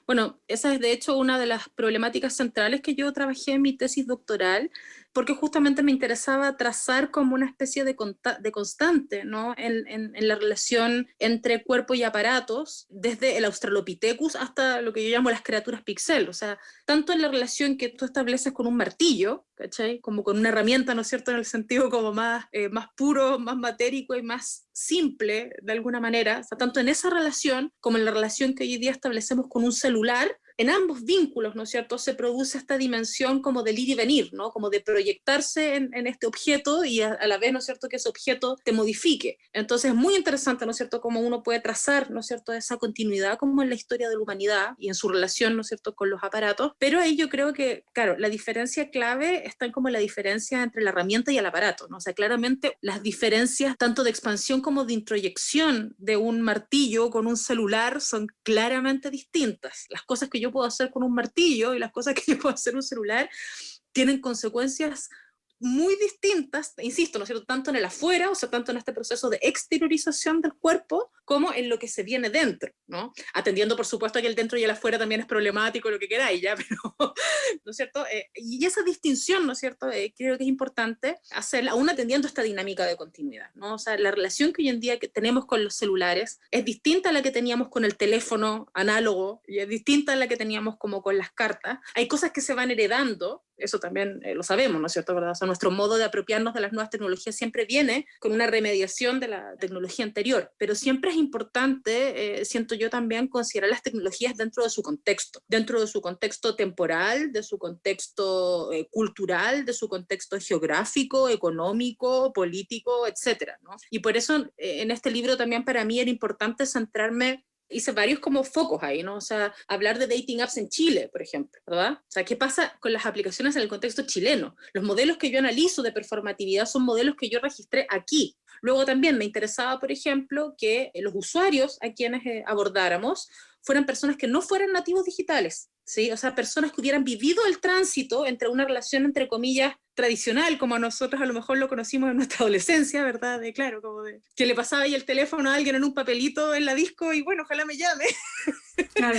Bueno, esa es de hecho una de las problemáticas centrales que yo trabajé en mi tesis doctoral, porque justamente me interesaba trazar como una especie de constante, ¿no?, en la relación entre cuerpo y aparatos, desde el Australopithecus hasta lo que yo llamo las criaturas pixel, o sea, tanto en la relación que tú estableces con un martillo, ¿cachai?, como con una herramienta, ¿no es cierto?, en el sentido como más puro, más matérico y más simple, de alguna manera, o sea, tanto en esa relación como en la relación que hoy día establecemos con un celular. En ambos vínculos, ¿no es cierto?, se produce esta dimensión como del ir y venir, ¿no?, como de proyectarse en este objeto y a la vez, ¿no es cierto?, que ese objeto te modifique. Entonces es muy interesante, ¿no es cierto?, cómo uno puede trazar, ¿no es cierto?, esa continuidad como en la historia de la humanidad y en su relación, ¿no es cierto?, con los aparatos. Pero ahí yo creo que, claro, la diferencia clave está en como la diferencia entre la herramienta y el aparato, ¿no? O sea, claramente las diferencias tanto de expansión como de introyección de un martillo con un celular son claramente distintas. Las cosas que yo puedo hacer con un martillo y las cosas que yo puedo hacer en un celular tienen consecuencias muy distintas, insisto, ¿no es cierto?, tanto en el afuera, o sea, tanto en este proceso de exteriorización del cuerpo, como en lo que se viene dentro, ¿no? Atendiendo, por supuesto, que el dentro y el afuera también es problemático, lo que queráis, ya, pero, ¿no es cierto? Y esa distinción, ¿no es cierto?, creo que es importante hacerla, aún atendiendo esta dinámica de continuidad, ¿no? O sea, la relación que hoy en día que tenemos con los celulares es distinta a la que teníamos con el teléfono análogo, y es distinta a la que teníamos como con las cartas. Hay cosas que se van heredando, eso también lo sabemos, ¿no es cierto?, ¿verdad? O sea, nuestro modo de apropiarnos de las nuevas tecnologías siempre viene con una remediación de la tecnología anterior, pero siempre es importante, siento yo también, considerar las tecnologías dentro de su contexto temporal, de su contexto cultural, de su contexto geográfico, económico, político, etcétera, ¿no? Y por eso en este libro también para mí era importante centrarme. Hice varios como focos ahí, ¿no? O sea, hablar de dating apps en Chile, por ejemplo, ¿verdad? O sea, ¿qué pasa con las aplicaciones en el contexto chileno? Los modelos que yo analizo de performatividad son modelos que yo registré aquí. Luego también me interesaba, por ejemplo, que los usuarios a quienes abordáramos fueran personas que no fueran nativos digitales, ¿sí? O sea, personas que hubieran vivido el tránsito entre una relación, entre comillas, tradicional, como nosotros a lo mejor lo conocimos en nuestra adolescencia, ¿verdad? Claro, como de que le pasaba ahí el teléfono a alguien en un papelito en la disco y bueno, ojalá me llame. Claro.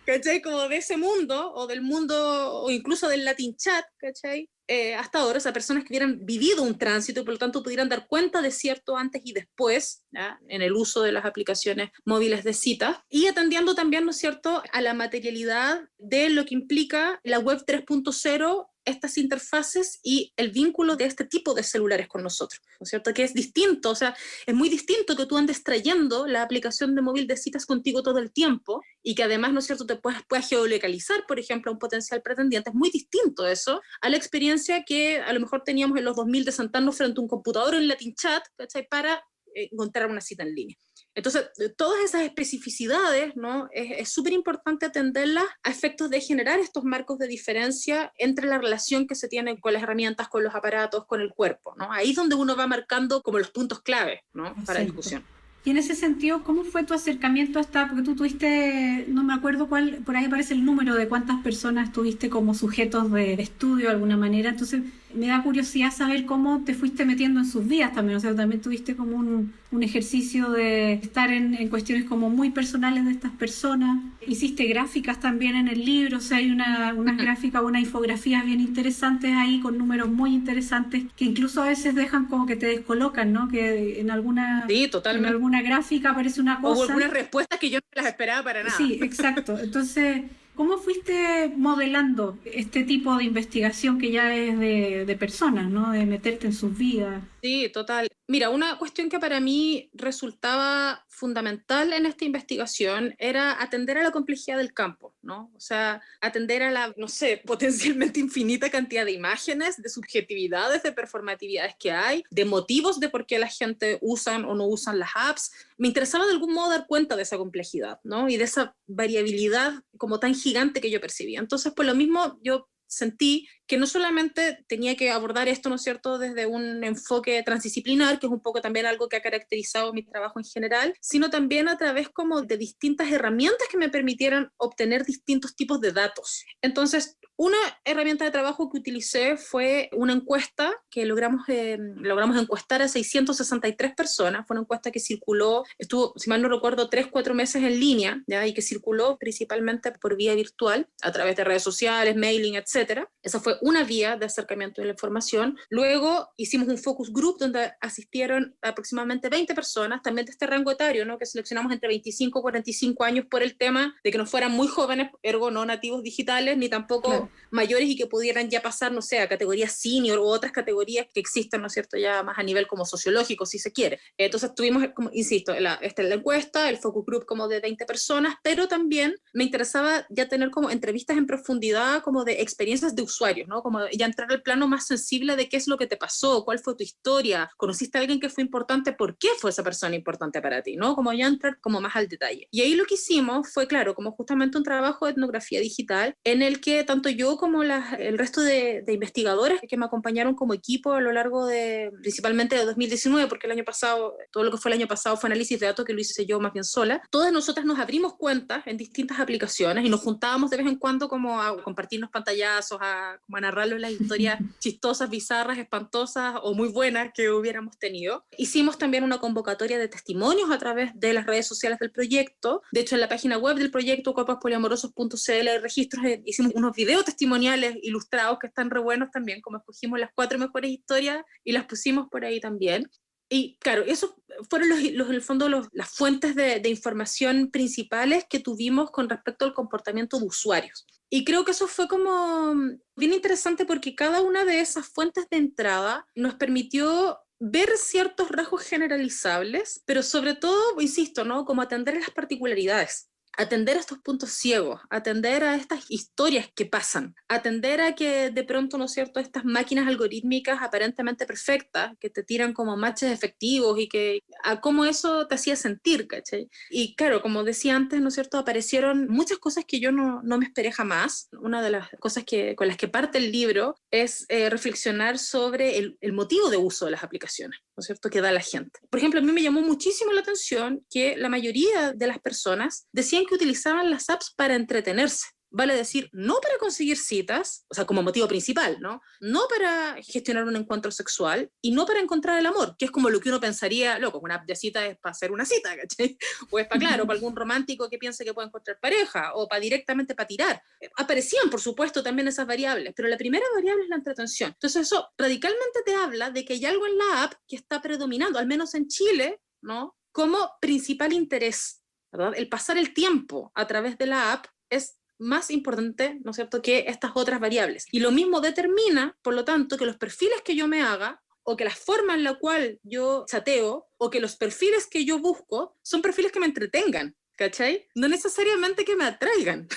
¿Cachai? Como de ese mundo, o del mundo, o incluso del Latin Chat, ¿cachai? Hasta ahora, o sea, personas que hubieran vivido un tránsito y por lo tanto pudieran dar cuenta de cierto antes y después, ¿ya?, en el uso de las aplicaciones móviles de citas, y atendiendo también, ¿no es cierto?, a la materialidad de lo que implica la web 3.0, estas interfaces y el vínculo de este tipo de celulares con nosotros, ¿no es cierto?, que es distinto, o sea, es muy distinto que tú andes trayendo la aplicación de móvil de citas contigo todo el tiempo y que además, ¿no es cierto?, te puedas geolocalizar, por ejemplo, a un potencial pretendiente. Es muy distinto eso a la experiencia que a lo mejor teníamos en los 2000 de sentarnos frente a un computador en Latin Chat, ¿cachai?, para encontrar una cita en línea. Entonces, todas esas especificidades, ¿no?, es súper importante atenderlas a efectos de generar estos marcos de diferencia entre la relación que se tiene con las herramientas, con los aparatos, con el cuerpo, ¿no? Ahí es donde uno va marcando como los puntos clave, ¿no?, para discusión. Y en ese sentido, ¿cómo fue tu acercamiento hasta, porque tú tuviste, no me acuerdo cuál, por ahí aparece el número de cuántas personas tuviste como sujetos de estudio de alguna manera, entonces me da curiosidad saber cómo te fuiste metiendo en sus vidas también, o sea, también tuviste como un ejercicio de estar en cuestiones como muy personales de estas personas, hiciste gráficas también en el libro, o sea, hay unas gráficas, unas infografías bien interesantes ahí con números muy interesantes que incluso a veces dejan como que te descolocan, ¿no? Que en alguna, sí, totalmente, en alguna gráfica aparece una cosa. O algunas respuestas que yo no las esperaba para nada. Sí, exacto. Entonces, ¿cómo fuiste modelando este tipo de investigación que ya es de personas, ¿no? De meterte en sus vidas. Sí, total. Mira, una cuestión que para mí resultaba fundamental en esta investigación era atender a la complejidad del campo, ¿no? O sea, atender a la, no sé, potencialmente infinita cantidad de imágenes, de subjetividades, de performatividades que hay, de motivos de por qué la gente usan o no usan las apps. Me interesaba de algún modo dar cuenta de esa complejidad, ¿no? Y de esa variabilidad como tan gigante que yo percibía. Entonces, por lo mismo, yo sentí que no solamente tenía que abordar esto, ¿no es cierto?, desde un enfoque transdisciplinar, que es un poco también algo que ha caracterizado mi trabajo en general, sino también a través como de distintas herramientas que me permitieran obtener distintos tipos de datos. Entonces, una herramienta de trabajo que utilicé fue una encuesta que logramos encuestar a 663 personas. Fue una encuesta que circuló, estuvo, si mal no recuerdo, 3-4 meses en línea, ¿ya?, y que circuló principalmente por vía virtual, a través de redes sociales, mailing, etc. Esa fue una vía de acercamiento de la información. Luego hicimos un focus group donde asistieron aproximadamente 20 personas, también de este rango etario, ¿no?, que seleccionamos entre 25 y 45 años por el tema de que no fueran muy jóvenes, ergo no nativos digitales, ni tampoco mayores y que pudieran ya pasar, no sé, a categorías senior u otras categorías que existen, ¿no es cierto?, ya más a nivel como sociológico, si se quiere. Entonces tuvimos, como, insisto, la encuesta, el focus group como de 20 personas, pero también me interesaba ya tener como entrevistas en profundidad como de experiencias de usuarios, ¿no? Como ya entrar al plano más sensible de qué es lo que te pasó, cuál fue tu historia, conociste a alguien que fue importante, por qué fue esa persona importante para ti, ¿no? Como ya entrar como más al detalle. Y ahí lo que hicimos fue, claro, como justamente un trabajo de etnografía digital en el que tanto yo como el resto de investigadores que me acompañaron como equipo a lo largo de, principalmente de 2019, porque el año pasado, todo lo que fue el año pasado fue análisis de datos que lo hice yo más bien sola, todas nosotras nos abrimos cuentas en distintas aplicaciones y nos juntábamos de vez en cuando como a compartirnos pantallazos, a a narrarles las historias chistosas, bizarras, espantosas o muy buenas que hubiéramos tenido. Hicimos también una convocatoria de testimonios a través de las redes sociales del proyecto. De hecho, en la página web del proyecto cuerpospoliamorosos.cl hay registros, hicimos unos videos testimoniales ilustrados que están re buenos también, como escogimos las 4 mejores historias y las pusimos por ahí también. Y claro, esos fueron en el fondo las fuentes de información principales que tuvimos con respecto al comportamiento de usuarios. Y creo que eso fue como bien interesante porque cada una de esas fuentes de entrada nos permitió ver ciertos rasgos generalizables, pero sobre todo, insisto, ¿no? Como atender a las particularidades. Atender a estos puntos ciegos, atender a estas historias que pasan, atender a que de pronto, ¿no es cierto?, estas máquinas algorítmicas aparentemente perfectas, que te tiran como matches efectivos y que a cómo eso te hacía sentir, ¿cachai? Y claro, como decía antes, ¿no es cierto?, aparecieron muchas cosas que yo no me esperé jamás. Una de las cosas con las que parte el libro es reflexionar sobre el motivo de uso de las aplicaciones, ¿no es cierto?, que da la gente. Por ejemplo, a mí me llamó muchísimo la atención que la mayoría de las personas decían que utilizaban las apps para entretenerse. Vale decir, no para conseguir citas, o sea, como motivo principal, ¿no? No para gestionar un encuentro sexual y no para encontrar el amor, que es como lo que uno pensaría, loco, una app de cita es para hacer una cita, ¿cachai? O es para, claro, para algún romántico que piense que puede encontrar pareja, o directamente para tirar. Aparecían, por supuesto, también esas variables, pero la primera variable es la entretención. Entonces eso radicalmente te habla de que hay algo en la app que está predominando, al menos en Chile, ¿no?, como principal interés, ¿verdad? El pasar el tiempo a través de la app es más importante, ¿no es cierto?, que estas otras variables. Y lo mismo determina, por lo tanto, que los perfiles que yo me haga, o que la forma en la cual yo chateo, o que los perfiles que yo busco, son perfiles que me entretengan, ¿cachai? No necesariamente que me atraigan.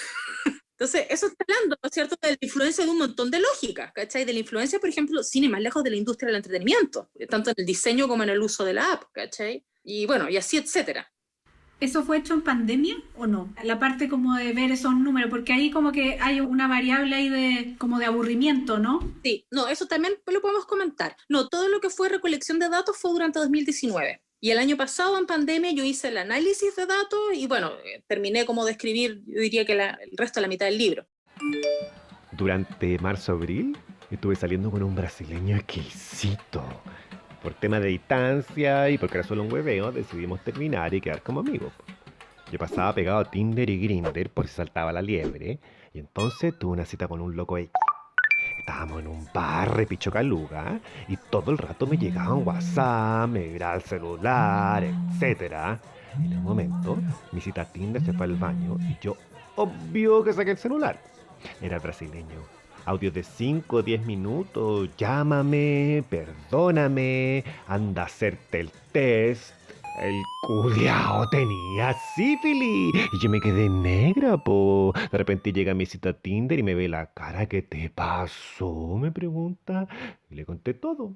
Entonces, eso está hablando, ¿no es cierto?, de la influencia de un montón de lógicas, ¿cachai? De la influencia, por ejemplo, sin ir más lejos, de la industria del entretenimiento, tanto en el diseño como en el uso de la app, ¿cachai? Y bueno, y así, etcétera. ¿Eso fue hecho en pandemia o no? La parte como de ver esos números, porque ahí como que hay una variable ahí como de aburrimiento, ¿no? Sí, no, eso también lo podemos comentar. No, todo lo que fue recolección de datos fue durante 2019. Y el año pasado, en pandemia, yo hice el análisis de datos y bueno, terminé como de escribir, yo diría que el resto de la mitad del libro. Durante marzo-abril estuve saliendo con un brasileño exquisito. Por tema de distancia y porque era solo un hueveo, decidimos terminar y quedar como amigos. Yo pasaba pegado a Tinder y Grindr por si saltaba la liebre, y entonces tuve una cita con un loco X. Estábamos en un bar repichocaluga y todo el rato me llegaban WhatsApp, me vibraba el celular, etc. En un momento, mi cita a Tinder se fue al baño y yo, obvio que saqué el celular. Era brasileño. Audios de 5 o 10 minutos, llámame, perdóname, anda a hacerte el test. El culiao tenía sífilis y yo me quedé negra, po. De repente llega mi cita a Tinder y me ve la cara. ¿Qué te pasó?, me pregunta. Y le conté todo.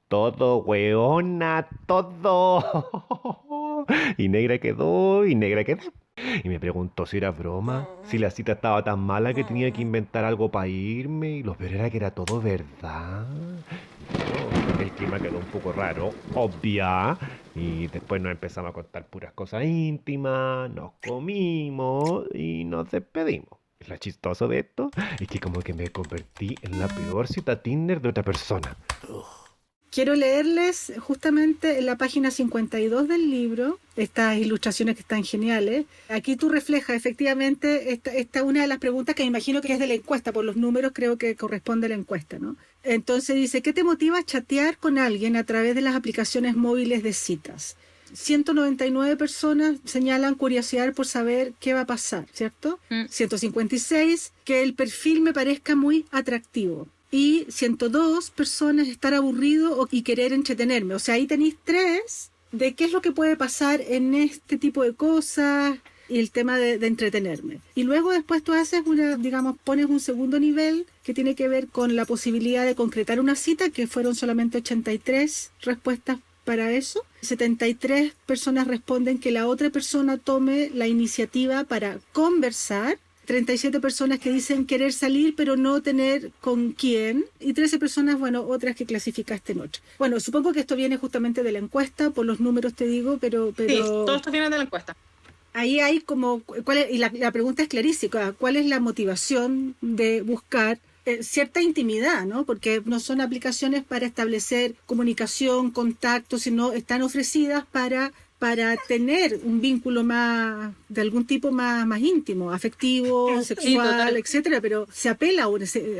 Todo, weona, todo. Y negra quedó y negra quedé. Y me preguntó si era broma, si la cita estaba tan mala que tenía que inventar algo para irme. Y lo peor era que era todo verdad. Y el clima quedó un poco raro, obvia. Y después nos empezamos a contar puras cosas íntimas, nos comimos y nos despedimos. Lo chistoso de esto es que como que me convertí en la peor cita Tinder de otra persona. Quiero leerles justamente en la página 52 del libro estas ilustraciones que están geniales. Aquí tú reflejas efectivamente esta una de las preguntas que me imagino que es de la encuesta, por los números creo que corresponde a la encuesta, ¿no? Entonces dice, ¿qué te motiva a chatear con alguien a través de las aplicaciones móviles de citas? 199 personas señalan curiosidad por saber qué va a pasar, ¿cierto? 156, que el perfil me parezca muy atractivo. Y 102 personas estar aburrido y querer entretenerme. O sea, ahí tenéis 3 de qué es lo que puede pasar en este tipo de cosas y el tema de entretenerme. Y luego después tú haces pones un segundo nivel que tiene que ver con la posibilidad de concretar una cita, que fueron solamente 83 respuestas para eso. 73 personas responden que la otra persona tome la iniciativa para conversar. 37 personas que dicen querer salir pero no tener con quién, y 13 personas, otras que clasificaste en otra. Bueno, supongo que esto viene justamente de la encuesta, por los números te digo, pero... Sí, todo esto viene de la encuesta. Ahí hay como... y la pregunta es clarísima, ¿cuál es la motivación de buscar cierta intimidad, ¿no? Porque no son aplicaciones para establecer comunicación, contacto, sino están ofrecidas para tener un vínculo más, de algún tipo más íntimo, afectivo, sexual, etcétera, pero se apela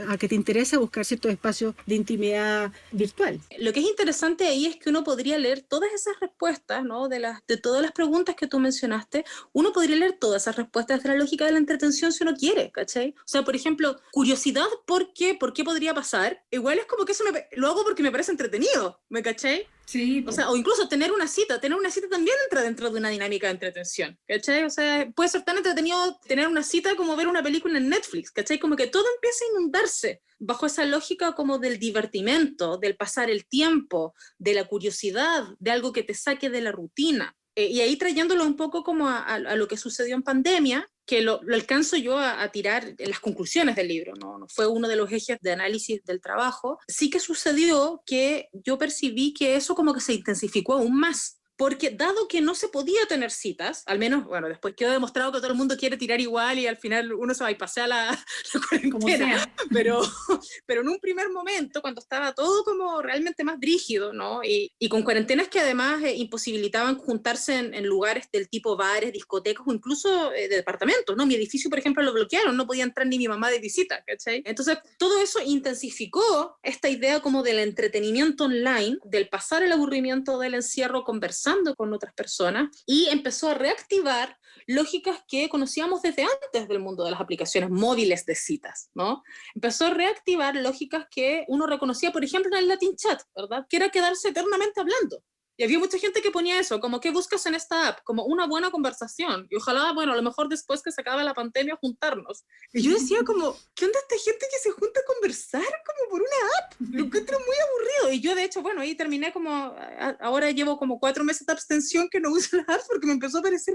a que te interesa buscar ciertos espacios de intimidad virtual. Lo que es interesante ahí es que uno podría leer todas esas respuestas, ¿no? De todas las preguntas que tú mencionaste, uno podría leer todas esas respuestas de la lógica de la entretención si uno quiere, ¿cachai? O sea, por ejemplo, curiosidad, ¿por qué podría pasar? Igual es como que eso lo hago porque me parece entretenido, ¿me cachai? Sí, o sea, o incluso tener una cita también entra dentro de una dinámica de entretención, ¿cachai? O sea, puede ser tan entretenido tener una cita como ver una película en Netflix, ¿cachai? Como que todo empieza a inundarse bajo esa lógica como del divertimento, del pasar el tiempo, de la curiosidad, de algo que te saque de la rutina. Y ahí trayéndolo un poco como a lo que sucedió en pandemia, que lo alcanzo yo a tirar en las conclusiones del libro, no fue uno de los ejes de análisis del trabajo, sí que sucedió que yo percibí que eso como que se intensificó aún más. Porque dado que no se podía tener citas, al menos, bueno, después quedó demostrado que todo el mundo quiere tirar igual y al final uno se va y pasea la cuarentena, pero en un primer momento, cuando estaba todo como realmente más brígido, ¿no? Y con cuarentenas que además imposibilitaban juntarse en lugares del tipo bares, discotecas o incluso de departamentos, ¿no? Mi edificio, por ejemplo, lo bloquearon, no podía entrar ni mi mamá de visita, ¿cachai? Entonces, todo eso intensificó esta idea como del entretenimiento online, del pasar el aburrimiento del encierro conversando con otras personas y empezó a reactivar lógicas que conocíamos desde antes del mundo de las aplicaciones móviles de citas, ¿no? Empezó a reactivar lógicas que uno reconocía, por ejemplo, en el Latin Chat, ¿verdad? Que era quedarse eternamente hablando. Y había mucha gente que ponía eso, como ¿qué buscas en esta app? Como una buena conversación. Y ojalá, bueno, a lo mejor después que se acabe la pandemia, juntarnos. Y yo decía como, ¿qué onda esta gente que se junta a conversar como por una app? Lo encuentro muy aburrido. Y yo, de hecho, bueno, ahí terminé como, ahora llevo como 4 meses de abstención que no uso las apps porque me empezó a parecer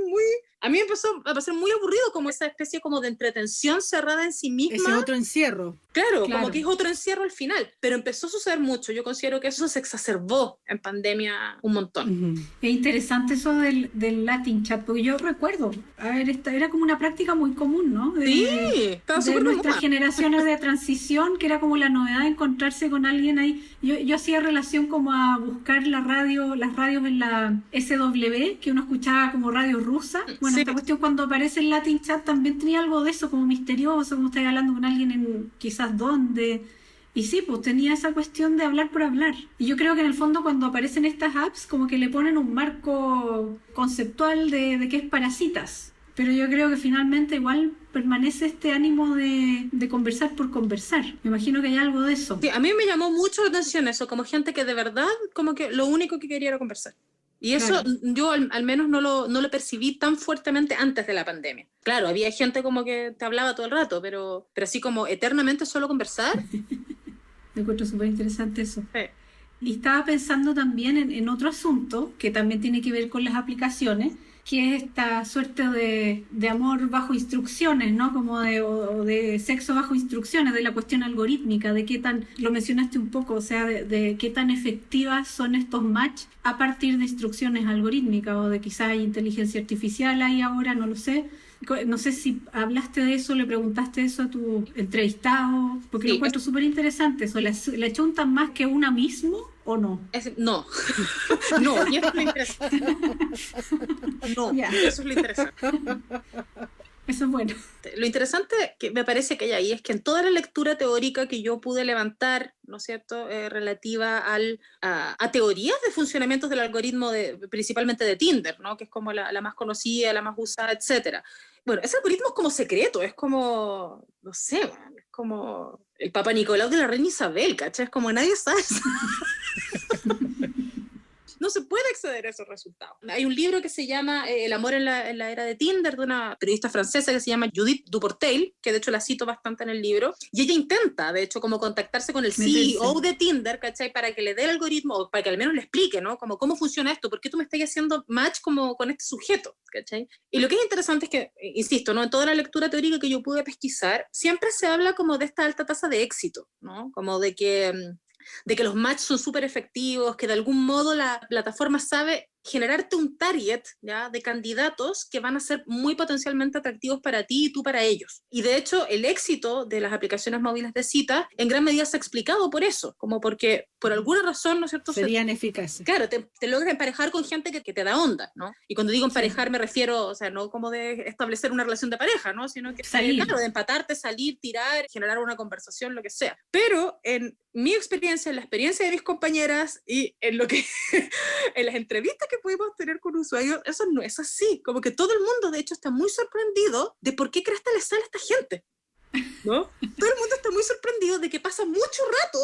a mí me empezó a parecer muy aburrido como esa especie como de entretención cerrada en sí misma. Ese otro encierro. Claro, como que es otro encierro al final, pero empezó a suceder mucho. Yo considero que eso se exacerbó en pandemia un montón. Es interesante eso del Latin Chat, porque yo recuerdo, era como una práctica muy común, ¿no? Estaba súper de nuestras generaciones de transición, que era como la novedad de encontrarse con alguien ahí. Yo hacía relación como a buscar las radios en la SW, que uno escuchaba como radio rusa. Bueno, esta cuestión cuando aparece el Latin Chat también tenía algo de eso, como misterioso, como estar hablando con alguien en quizás dónde. Y sí, pues tenía esa cuestión de hablar por hablar. Y yo creo que en el fondo cuando aparecen estas apps como que le ponen un marco conceptual de que es para citas. Pero yo creo que finalmente igual permanece este ánimo de conversar por conversar. Me imagino que hay algo de eso. Sí, a mí me llamó mucho la atención eso, como gente que de verdad como que lo único que quería era conversar. Y eso yo al menos no lo percibí tan fuertemente antes de la pandemia. Claro, había gente como que te hablaba todo el rato, pero así como eternamente solo conversar. Me encuentro súper interesante eso. Sí. Y estaba pensando también en otro asunto que también tiene que ver con las aplicaciones, que es esta suerte de amor bajo instrucciones, ¿no? Como de sexo bajo instrucciones, de la cuestión algorítmica, de qué tan, lo mencionaste un poco, o sea, de qué tan efectivas son estos match a partir de instrucciones algorítmicas, o de quizás hay inteligencia artificial ahí ahora, no lo sé. No sé si hablaste de eso, le preguntaste eso a tu entrevistado, porque lo encuentro súper interesante eso. ¿Le chuntan más que una mismo o no? No, no, y eso es lo interesante. No, eso es lo interesante. Eso es bueno. Lo interesante que me parece que hay ahí es que en toda la lectura teórica que yo pude levantar, ¿no es cierto?, relativa a teorías de funcionamientos del algoritmo, principalmente de Tinder, ¿no?, que es como la más conocida, la más usada, etcétera. Bueno, ese algoritmo es como secreto, es como, no sé, es como el Papa Nicolau de la reina Isabel, ¿cachai? Es como nadie sabe. No se puede acceder a esos resultados. Hay un libro que se llama El amor en la era de Tinder, de una periodista francesa que se llama Judith Duportail, que de hecho la cito bastante en el libro, y ella intenta, de hecho, como contactarse con el CEO de Tinder, ¿cachai? Para que le dé el algoritmo, o para que al menos le explique, ¿no? Como cómo funciona esto, por qué tú me estás haciendo match como con este sujeto, ¿cachai? Y lo que es interesante es que, insisto, ¿no?, en toda la lectura teórica que yo pude pesquisar, siempre se habla como de esta alta tasa de éxito, ¿no? Como de que los matches son súper efectivos, que de algún modo la plataforma sabe generarte un target, ¿ya?, de candidatos que van a ser muy potencialmente atractivos para ti y tú para ellos. Y de hecho, el éxito de las aplicaciones móviles de citas en gran medida se ha explicado por eso, como porque por alguna razón, ¿no es cierto? Serían eficaces. Claro, te logras emparejar con gente que te da onda, ¿no? Y cuando digo emparejar me refiero, o sea, no como de establecer una relación de pareja, ¿no? Sino que, claro, de empatarte, salir, tirar, generar una conversación, lo que sea. Pero en mi experiencia, en la experiencia de mis compañeras y en lo que en las entrevistas que pudimos tener con usuarios, eso no es así. Como que todo el mundo, de hecho, está muy sorprendido de por qué cresta le sale a esta gente, ¿no? Todo el mundo está muy sorprendido de que pasa mucho rato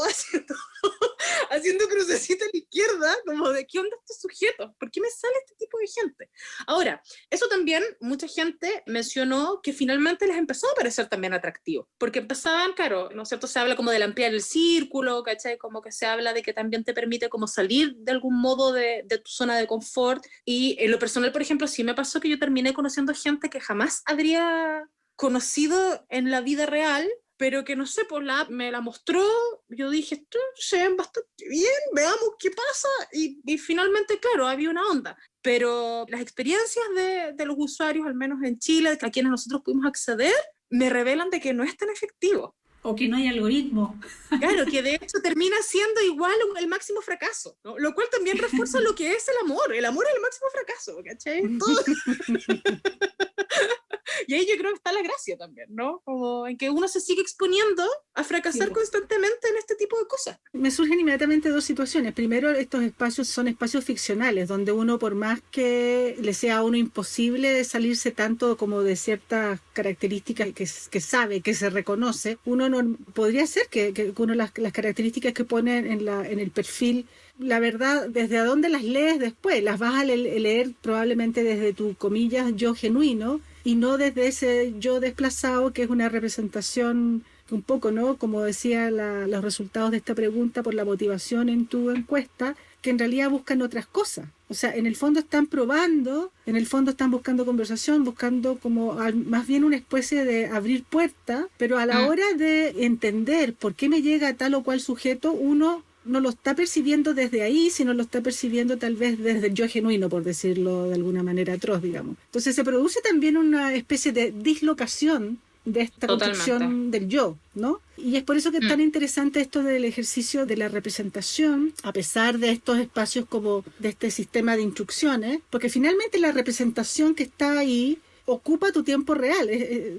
haciendo crucecita a la izquierda, como de ¿qué onda estos sujetos? ¿Por qué me sale este tipo de gente? Ahora, eso también mucha gente mencionó que finalmente les empezó a parecer también atractivo, porque empezaban, claro, ¿no es cierto? Se habla como de ampliar el círculo, ¿cachai? Como que se habla de que también te permite como salir de algún modo de tu zona de confort, y en lo personal, por ejemplo, sí me pasó que yo terminé conociendo gente que jamás habría conocido en la vida real, pero que no sé, pues me la mostró, yo dije, esto se ven bastante bien, veamos qué pasa, y finalmente, claro, había una onda. Pero las experiencias de los usuarios, al menos en Chile, a quienes nosotros pudimos acceder, me revelan de que no es tan efectivo. O que no hay algoritmo. Claro, que de hecho termina siendo igual el máximo fracaso, ¿no? Lo cual también refuerza lo que es el amor. El amor es el máximo fracaso, ¿cachai? Y ahí yo creo que está la gracia también, ¿no? Como en que uno se sigue exponiendo a fracasar constantemente en este tipo de cosas. Me surgen inmediatamente dos situaciones. Primero, estos espacios son espacios ficcionales, donde uno, por más que le sea a uno imposible salirse tanto como de ciertas características que sabe, que se reconoce, uno no podría ser que uno las características que pone en el perfil, la verdad, ¿desde dónde las lees después? Las vas a leer probablemente desde tu, comillas, yo genuino, y no desde ese yo desplazado, que es una representación un poco, ¿no? Como decía los resultados de esta pregunta por la motivación en tu encuesta, que en realidad buscan otras cosas. O sea, en el fondo están probando, en el fondo están buscando conversación, buscando como más bien una especie de abrir puerta, pero a la hora de entender por qué me llega tal o cual sujeto, uno no lo está percibiendo desde ahí, sino lo está percibiendo tal vez desde el yo genuino, por decirlo de alguna manera atroz, digamos. Entonces se produce también una especie de dislocación de esta construcción del yo, ¿no? Y es por eso que es tan interesante esto del ejercicio de la representación, a pesar de estos espacios como de este sistema de instrucciones, porque finalmente la representación que está ahí ocupa tu tiempo real,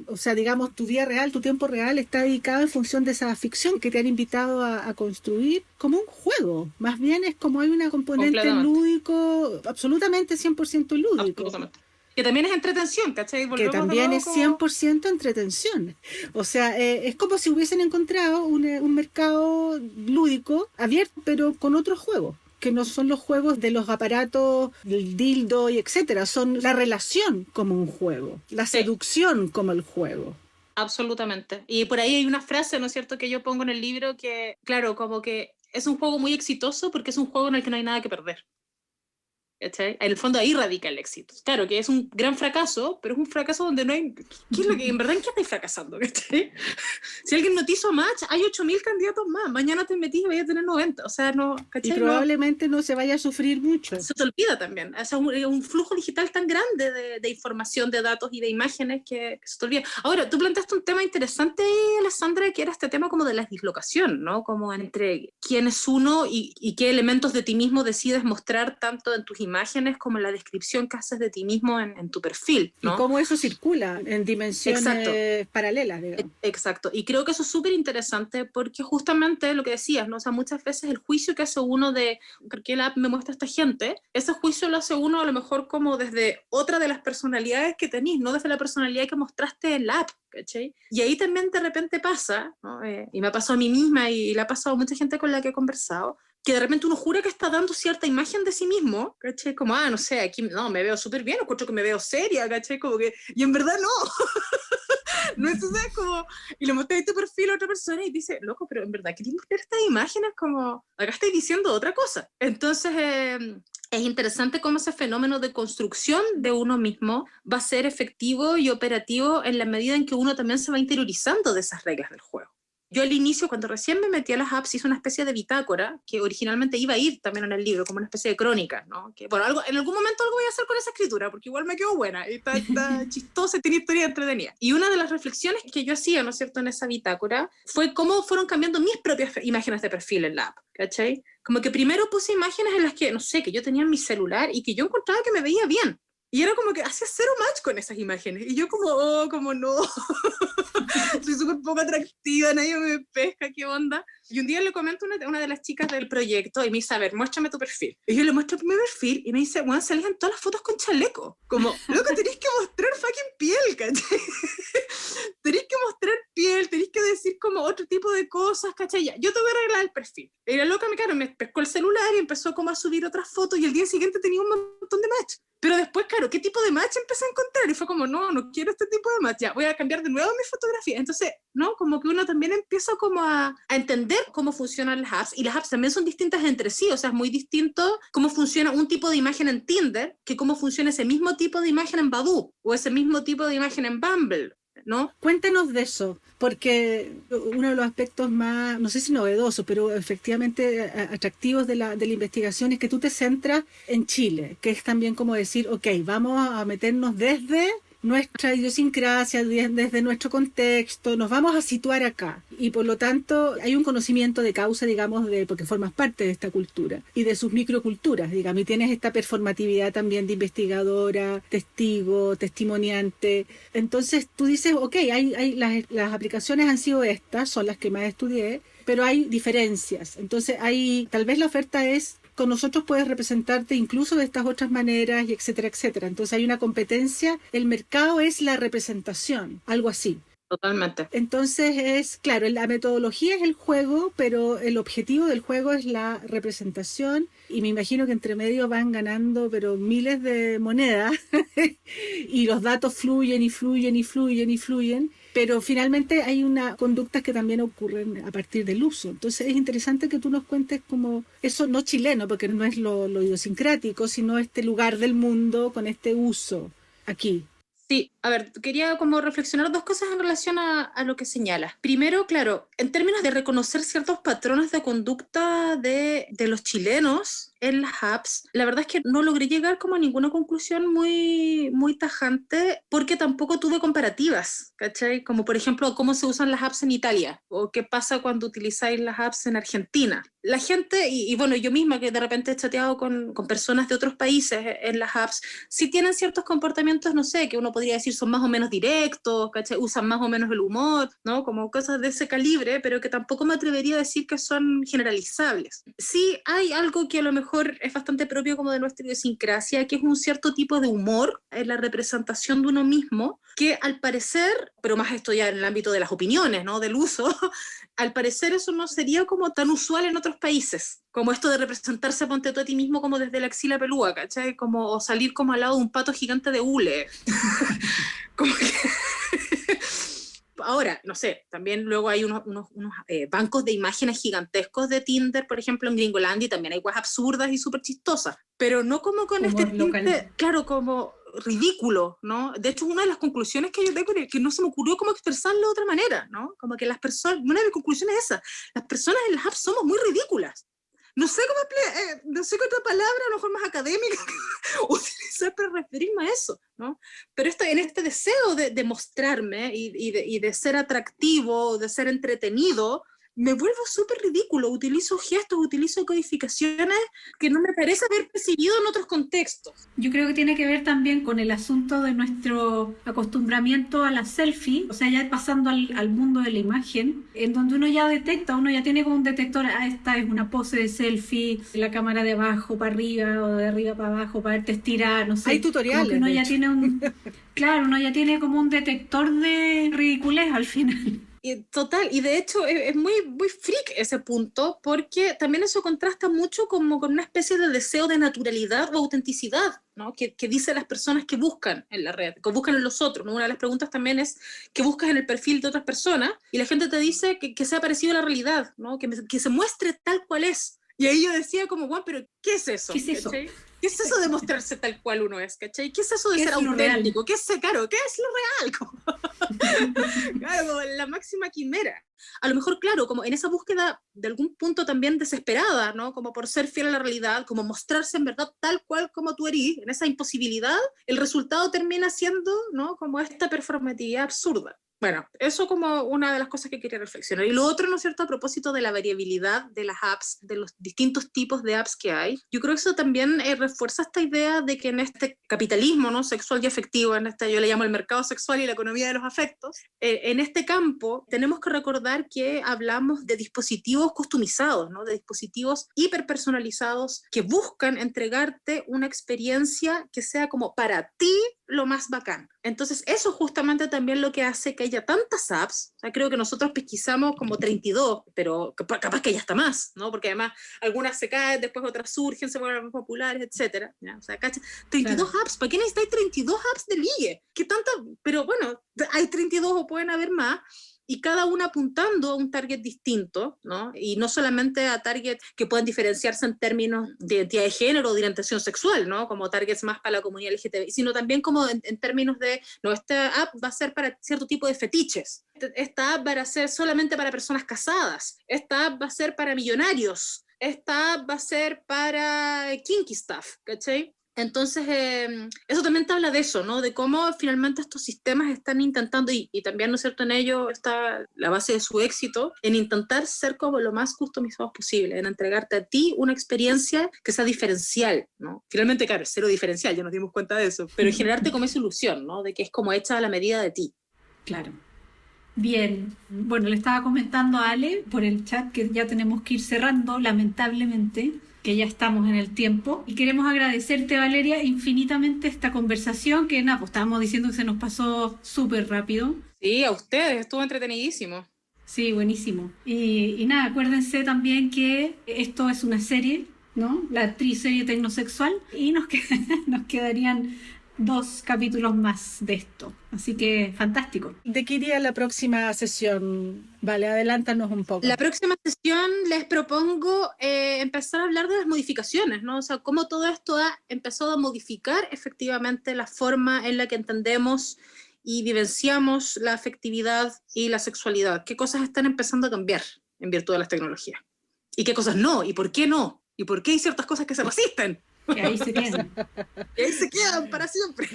o sea, digamos, tu día real, tu tiempo real está dedicado en función de esa ficción que te han invitado a construir como un juego. Más bien es como hay una componente lúdico, absolutamente 100% lúdico. Absolutamente. Que también es entretención, ¿cachai? Que también es 100% entretención. O sea, es como si hubiesen encontrado un mercado lúdico abierto, pero con otros juegos, que no son los juegos de los aparatos, del dildo y etcétera, son la relación como un juego, la seducción como el juego. Absolutamente. Y por ahí hay una frase, ¿no es cierto?, que yo pongo en el libro que, claro, como que es un juego muy exitoso porque es un juego en el que no hay nada que perder. ¿Cachai? En el fondo ahí radica el éxito. Claro que es un gran fracaso, pero es un fracaso donde no hay... ¿Qué es lo que en verdad en qué estáis fracasando? ¿Cachai? Si alguien no te hizo match, hay 8.000 candidatos más. Mañana te metís y vais a tener 90. O sea, no... ¿cachai? Y probablemente no se vaya a sufrir mucho. Se te olvida también. O sea, un flujo digital tan grande de información, de datos y de imágenes que se te olvida. Ahora, tú planteaste un tema interesante, Alessandra, que era este tema como de la dislocación, ¿no? Como entre quién es uno y qué elementos de ti mismo decides mostrar tanto en tus imágenes como en la descripción que haces de ti mismo en tu perfil, ¿no? Y cómo eso circula en dimensiones paralelas, digamos. Exacto, y creo que eso es súper interesante porque justamente lo que decías, ¿no? O sea, muchas veces el juicio que hace uno de ¿por qué la app me muestra esta gente? Ese juicio lo hace uno a lo mejor como desde otra de las personalidades que tenís, no desde la personalidad que mostraste en la app, ¿cachai? Y ahí también de repente pasa, ¿no? Y me ha pasado a mí misma y le ha pasado a mucha gente con la que he conversado, que de repente uno jura que está dando cierta imagen de sí mismo, ¿cachai? Como, no sé, aquí no, me veo súper bien, encuentro que me veo seria, ¿cachai? Como que, y en verdad no. No es, o sea, como, y le mostré tu perfil a otra persona y dice, loco, pero en verdad, ¿queréis mostrar estas imágenes? Como, acá estáis diciendo otra cosa. Entonces, es interesante cómo ese fenómeno de construcción de uno mismo va a ser efectivo y operativo en la medida en que uno también se va interiorizando de esas reglas del juego. Yo al inicio, cuando recién me metí a las apps, hice una especie de bitácora, que originalmente iba a ir también en el libro, como una especie de crónica, ¿no? Que, bueno, en algún momento algo voy a hacer con esa escritura, porque igual me quedó buena, y está chistosa, y tiene historia entretenida. Y una de las reflexiones que yo hacía, ¿no es cierto?, en esa bitácora, fue cómo fueron cambiando mis propias imágenes de perfil en la app, ¿cachai? Como que primero puse imágenes en las que, no sé, que yo tenía en mi celular y que yo encontraba que me veía bien. Y era como que hacía cero match con esas imágenes. Y yo como, oh, como no. Soy súper poco atractiva, nadie me pesca, ¿qué onda? Y un día le comento a una de las chicas del proyecto y me dice, a ver, muéstrame tu perfil. Y yo le muestro mi perfil y me dice, bueno, salían todas las fotos con chaleco. Como, loco, tenéis que mostrar fucking piel, ¿cachai? Tenéis que mostrar piel, tenéis que decir como otro tipo de cosas, ¿cachai? Ya, yo te voy a arreglar el perfil. Y la loca, me pescó el celular y empezó como a subir otras fotos y el día siguiente tenía un montón de match. Pero después, claro, ¿qué tipo de match empecé a encontrar? Y fue como, no quiero este tipo de match, ya, voy a cambiar de nuevo mi fotografía. Entonces, ¿no? Como que uno también empieza como a entender cómo funcionan las apps, y las apps también son distintas entre sí, o sea, es muy distinto cómo funciona un tipo de imagen en Tinder que cómo funciona ese mismo tipo de imagen en Badoo, o ese mismo tipo de imagen en Bumble, ¿no? Cuéntanos de eso, porque uno de los aspectos más, no sé si novedosos, pero efectivamente atractivos de la investigación es que tú te centras en Chile, que es también como decir, ok, vamos a meternos desde nuestra idiosincrasia, desde nuestro contexto, nos vamos a situar acá. Y por lo tanto hay un conocimiento de causa, digamos, porque formas parte de esta cultura y de sus microculturas, digamos, y tienes esta performatividad también de investigadora, testigo, testimoniante. Entonces tú dices, ok, las aplicaciones han sido estas, son las que más estudié, pero hay diferencias. Entonces tal vez la oferta es, con nosotros puedes representarte incluso de estas otras maneras, y etcétera, etcétera. Entonces hay una competencia, el mercado es la representación, algo así. Totalmente. Entonces claro, la metodología es el juego, pero el objetivo del juego es la representación, y me imagino que entre medio van ganando pero miles de monedas y los datos fluyen y fluyen y fluyen y fluyen. Pero finalmente hay conductas que también ocurren a partir del uso. Entonces es interesante que tú nos cuentes como eso no chileno, porque no es lo idiosincrático, sino este lugar del mundo con este uso aquí. Sí, a ver, quería como reflexionar dos cosas en relación a lo que señalas. Primero, claro, en términos de reconocer ciertos patrones de conducta de los chilenos en las apps, la verdad es que no logré llegar como a ninguna conclusión muy, muy tajante, porque tampoco tuve comparativas, ¿cachai? Como por ejemplo, cómo se usan las apps en Italia, o qué pasa cuando utilizáis las apps en Argentina. La gente, y bueno, yo misma que de repente he chateado con personas de otros países en las apps, sí tienen ciertos comportamientos, no sé, que uno podría decir son más o menos directos, ¿cachai? Usan más o menos el humor, ¿no? Como cosas de ese calibre, pero que tampoco me atrevería a decir que son generalizables. Sí hay algo que a lo mejor es bastante propio como de nuestra idiosincrasia, que es un cierto tipo de humor en la representación de uno mismo, que al parecer, pero más esto ya en el ámbito de las opiniones, ¿no? Del uso, al parecer eso no sería como tan usual en otros países, como esto de representarse, ponte tú a ti mismo como desde la axila pelúa, ¿cachai? Como, o salir como al lado de un pato gigante de hule. Como que... Ahora, no sé, también luego hay unos bancos de imágenes gigantescos de Tinder, por ejemplo, en Gringolandia, y también hay cosas absurdas y súper chistosas, pero no como con Humor este local. tinte, claro, como ridículo, ¿no? De hecho, una de las conclusiones que yo tengo es que no se me ocurrió cómo expresarlo de otra manera, ¿no? Como que las personas, una de mis conclusiones es esa, las personas en las apps somos muy ridículas. No sé no sé qué otra palabra, a lo mejor más académica, utilizar para referirme a eso, ¿no? Pero en este deseo de mostrarme y de ser atractivo, de ser entretenido, me vuelvo súper ridículo, utilizo gestos, utilizo codificaciones que no me parece haber percibido en otros contextos. Yo creo que tiene que ver también con el asunto de nuestro acostumbramiento a la selfie, o sea, ya pasando al mundo de la imagen, en donde uno ya detecta, uno ya tiene como un detector, esta es una pose de selfie, la cámara de abajo para arriba o de arriba para abajo para verte estirar, no sé. Hay tutoriales. Como que uno ya tiene claro, uno ya tiene como un detector de ridiculez al final. Total, y de hecho es muy, muy freak ese punto, porque también eso contrasta mucho como con una especie de deseo de naturalidad o autenticidad, ¿no? que dicen las personas que buscan en la red, que buscan en los otros, ¿no? Una de las preguntas también es ¿qué buscas en el perfil de otras personas? Y la gente te dice que sea parecido a la realidad, ¿no? Que se muestre tal cual es. Y ahí yo decía como, bueno, pero ¿qué es eso? ¿Qué es eso? ¿Cachai? ¿Qué es eso de mostrarse tal cual uno es? ¿Cachai? ¿Qué es eso de ¿Qué ser es lo auténtico? real? ¿Qué es lo real? Claro, como la máxima quimera. A lo mejor, claro, como en esa búsqueda de algún punto también desesperada, ¿no? Como por ser fiel a la realidad, como mostrarse en verdad tal cual como tú eres, en esa imposibilidad, el resultado termina siendo, ¿no? Como esta performatividad absurda. Bueno, eso como una de las cosas que quería reflexionar. Y lo otro, ¿no es cierto?, a propósito de la variabilidad de las apps, de los distintos tipos de apps que hay, yo creo que eso también refuerza esta idea de que en este capitalismo, ¿no?, sexual y afectivo, en este yo le llamo el mercado sexual y la economía de los afectos, en este campo tenemos que recordar que hablamos de dispositivos customizados, ¿no?, de dispositivos hiperpersonalizados que buscan entregarte una experiencia que sea como para ti lo más bacán. Entonces eso justamente también lo que hace que haya tantas apps. O sea, creo que nosotros pesquisamos como 32, pero capaz que ya está más, ¿no? Porque además algunas se caen, después otras surgen, se vuelven más populares, etcétera. O sea, 32 Claro. apps, ¿para qué necesitáis 32 apps de ligue? ¿Qué tanta? Pero bueno, hay 32 o pueden haber más, y cada una apuntando a un target distinto, ¿no? Y no solamente a targets que puedan diferenciarse en términos de identidad de género o de orientación sexual, ¿no? Como targets más para la comunidad LGTBI, sino también como en términos de, no, esta app va a ser para cierto tipo de fetiches, esta app va a ser solamente para personas casadas, esta app va a ser para millonarios, esta app va a ser para kinky stuff, ¿cachai? Entonces, eso también te habla de eso, ¿no? De cómo finalmente estos sistemas están intentando, y también, ¿no es cierto?, en ello está la base de su éxito, en intentar ser como lo más customizados posible, en entregarte a ti una experiencia que sea diferencial, ¿no? Finalmente, claro, es cero diferencial, ya nos dimos cuenta de eso, pero generarte como esa ilusión, ¿no?, de que es como hecha a la medida de ti. Claro. Bien, bueno, le estaba comentando a Ale por el chat que ya tenemos que ir cerrando, lamentablemente, que ya estamos en el tiempo. Y queremos agradecerte, Valeria, infinitamente esta conversación, que nada, pues estábamos diciendo que se nos pasó súper rápido. Sí, a ustedes, estuvo entretenidísimo. Sí, buenísimo. Y nada, acuérdense también que esto es una serie, ¿no? La triserie tecnosexual, y nos quedarían 2 capítulos más de esto. Así que fantástico. ¿De qué iría la próxima sesión? Vale, adelántanos un poco. La próxima sesión les propongo empezar a hablar de las modificaciones, ¿no? O sea, cómo todo esto ha empezado a modificar efectivamente la forma en la que entendemos y vivenciamos la afectividad y la sexualidad. ¿Qué cosas están empezando a cambiar en virtud de las tecnologías? ¿Y qué cosas no? ¿Y por qué no? ¿Y por qué hay ciertas cosas que se resisten? Que ahí se quedan. Y ahí se quedan para siempre.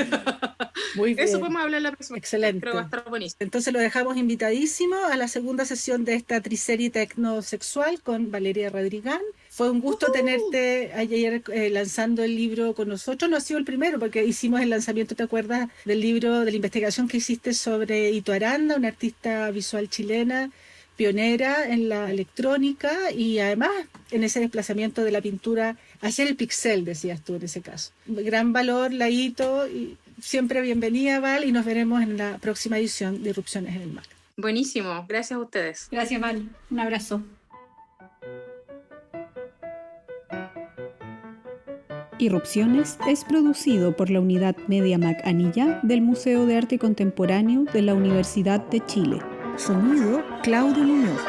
Muy bien. Eso podemos hablar la próxima. Excelente. Creo que va a estar buenísimo. Entonces lo dejamos invitadísimo a la segunda sesión de esta triserie tecnosexual con Valeria Radrigán. Fue un gusto tenerte ayer lanzando el libro con nosotros. No ha sido el primero, porque hicimos el lanzamiento, ¿te acuerdas?, del libro, de la investigación que hiciste sobre Ito Aranda, una artista visual chilena, pionera en la electrónica y además en ese desplazamiento de la pintura hacia el pixel, decías tú en ese caso. Gran valor, la Ito, y siempre bienvenida, Val, y nos veremos en la próxima edición de Irrupciones en el Mac. Buenísimo, gracias a ustedes. Gracias, Val. Un abrazo. Irrupciones es producido por la Unidad Media Mac Anilla del Museo de Arte Contemporáneo de la Universidad de Chile. Sonido, Claudio Muñoz.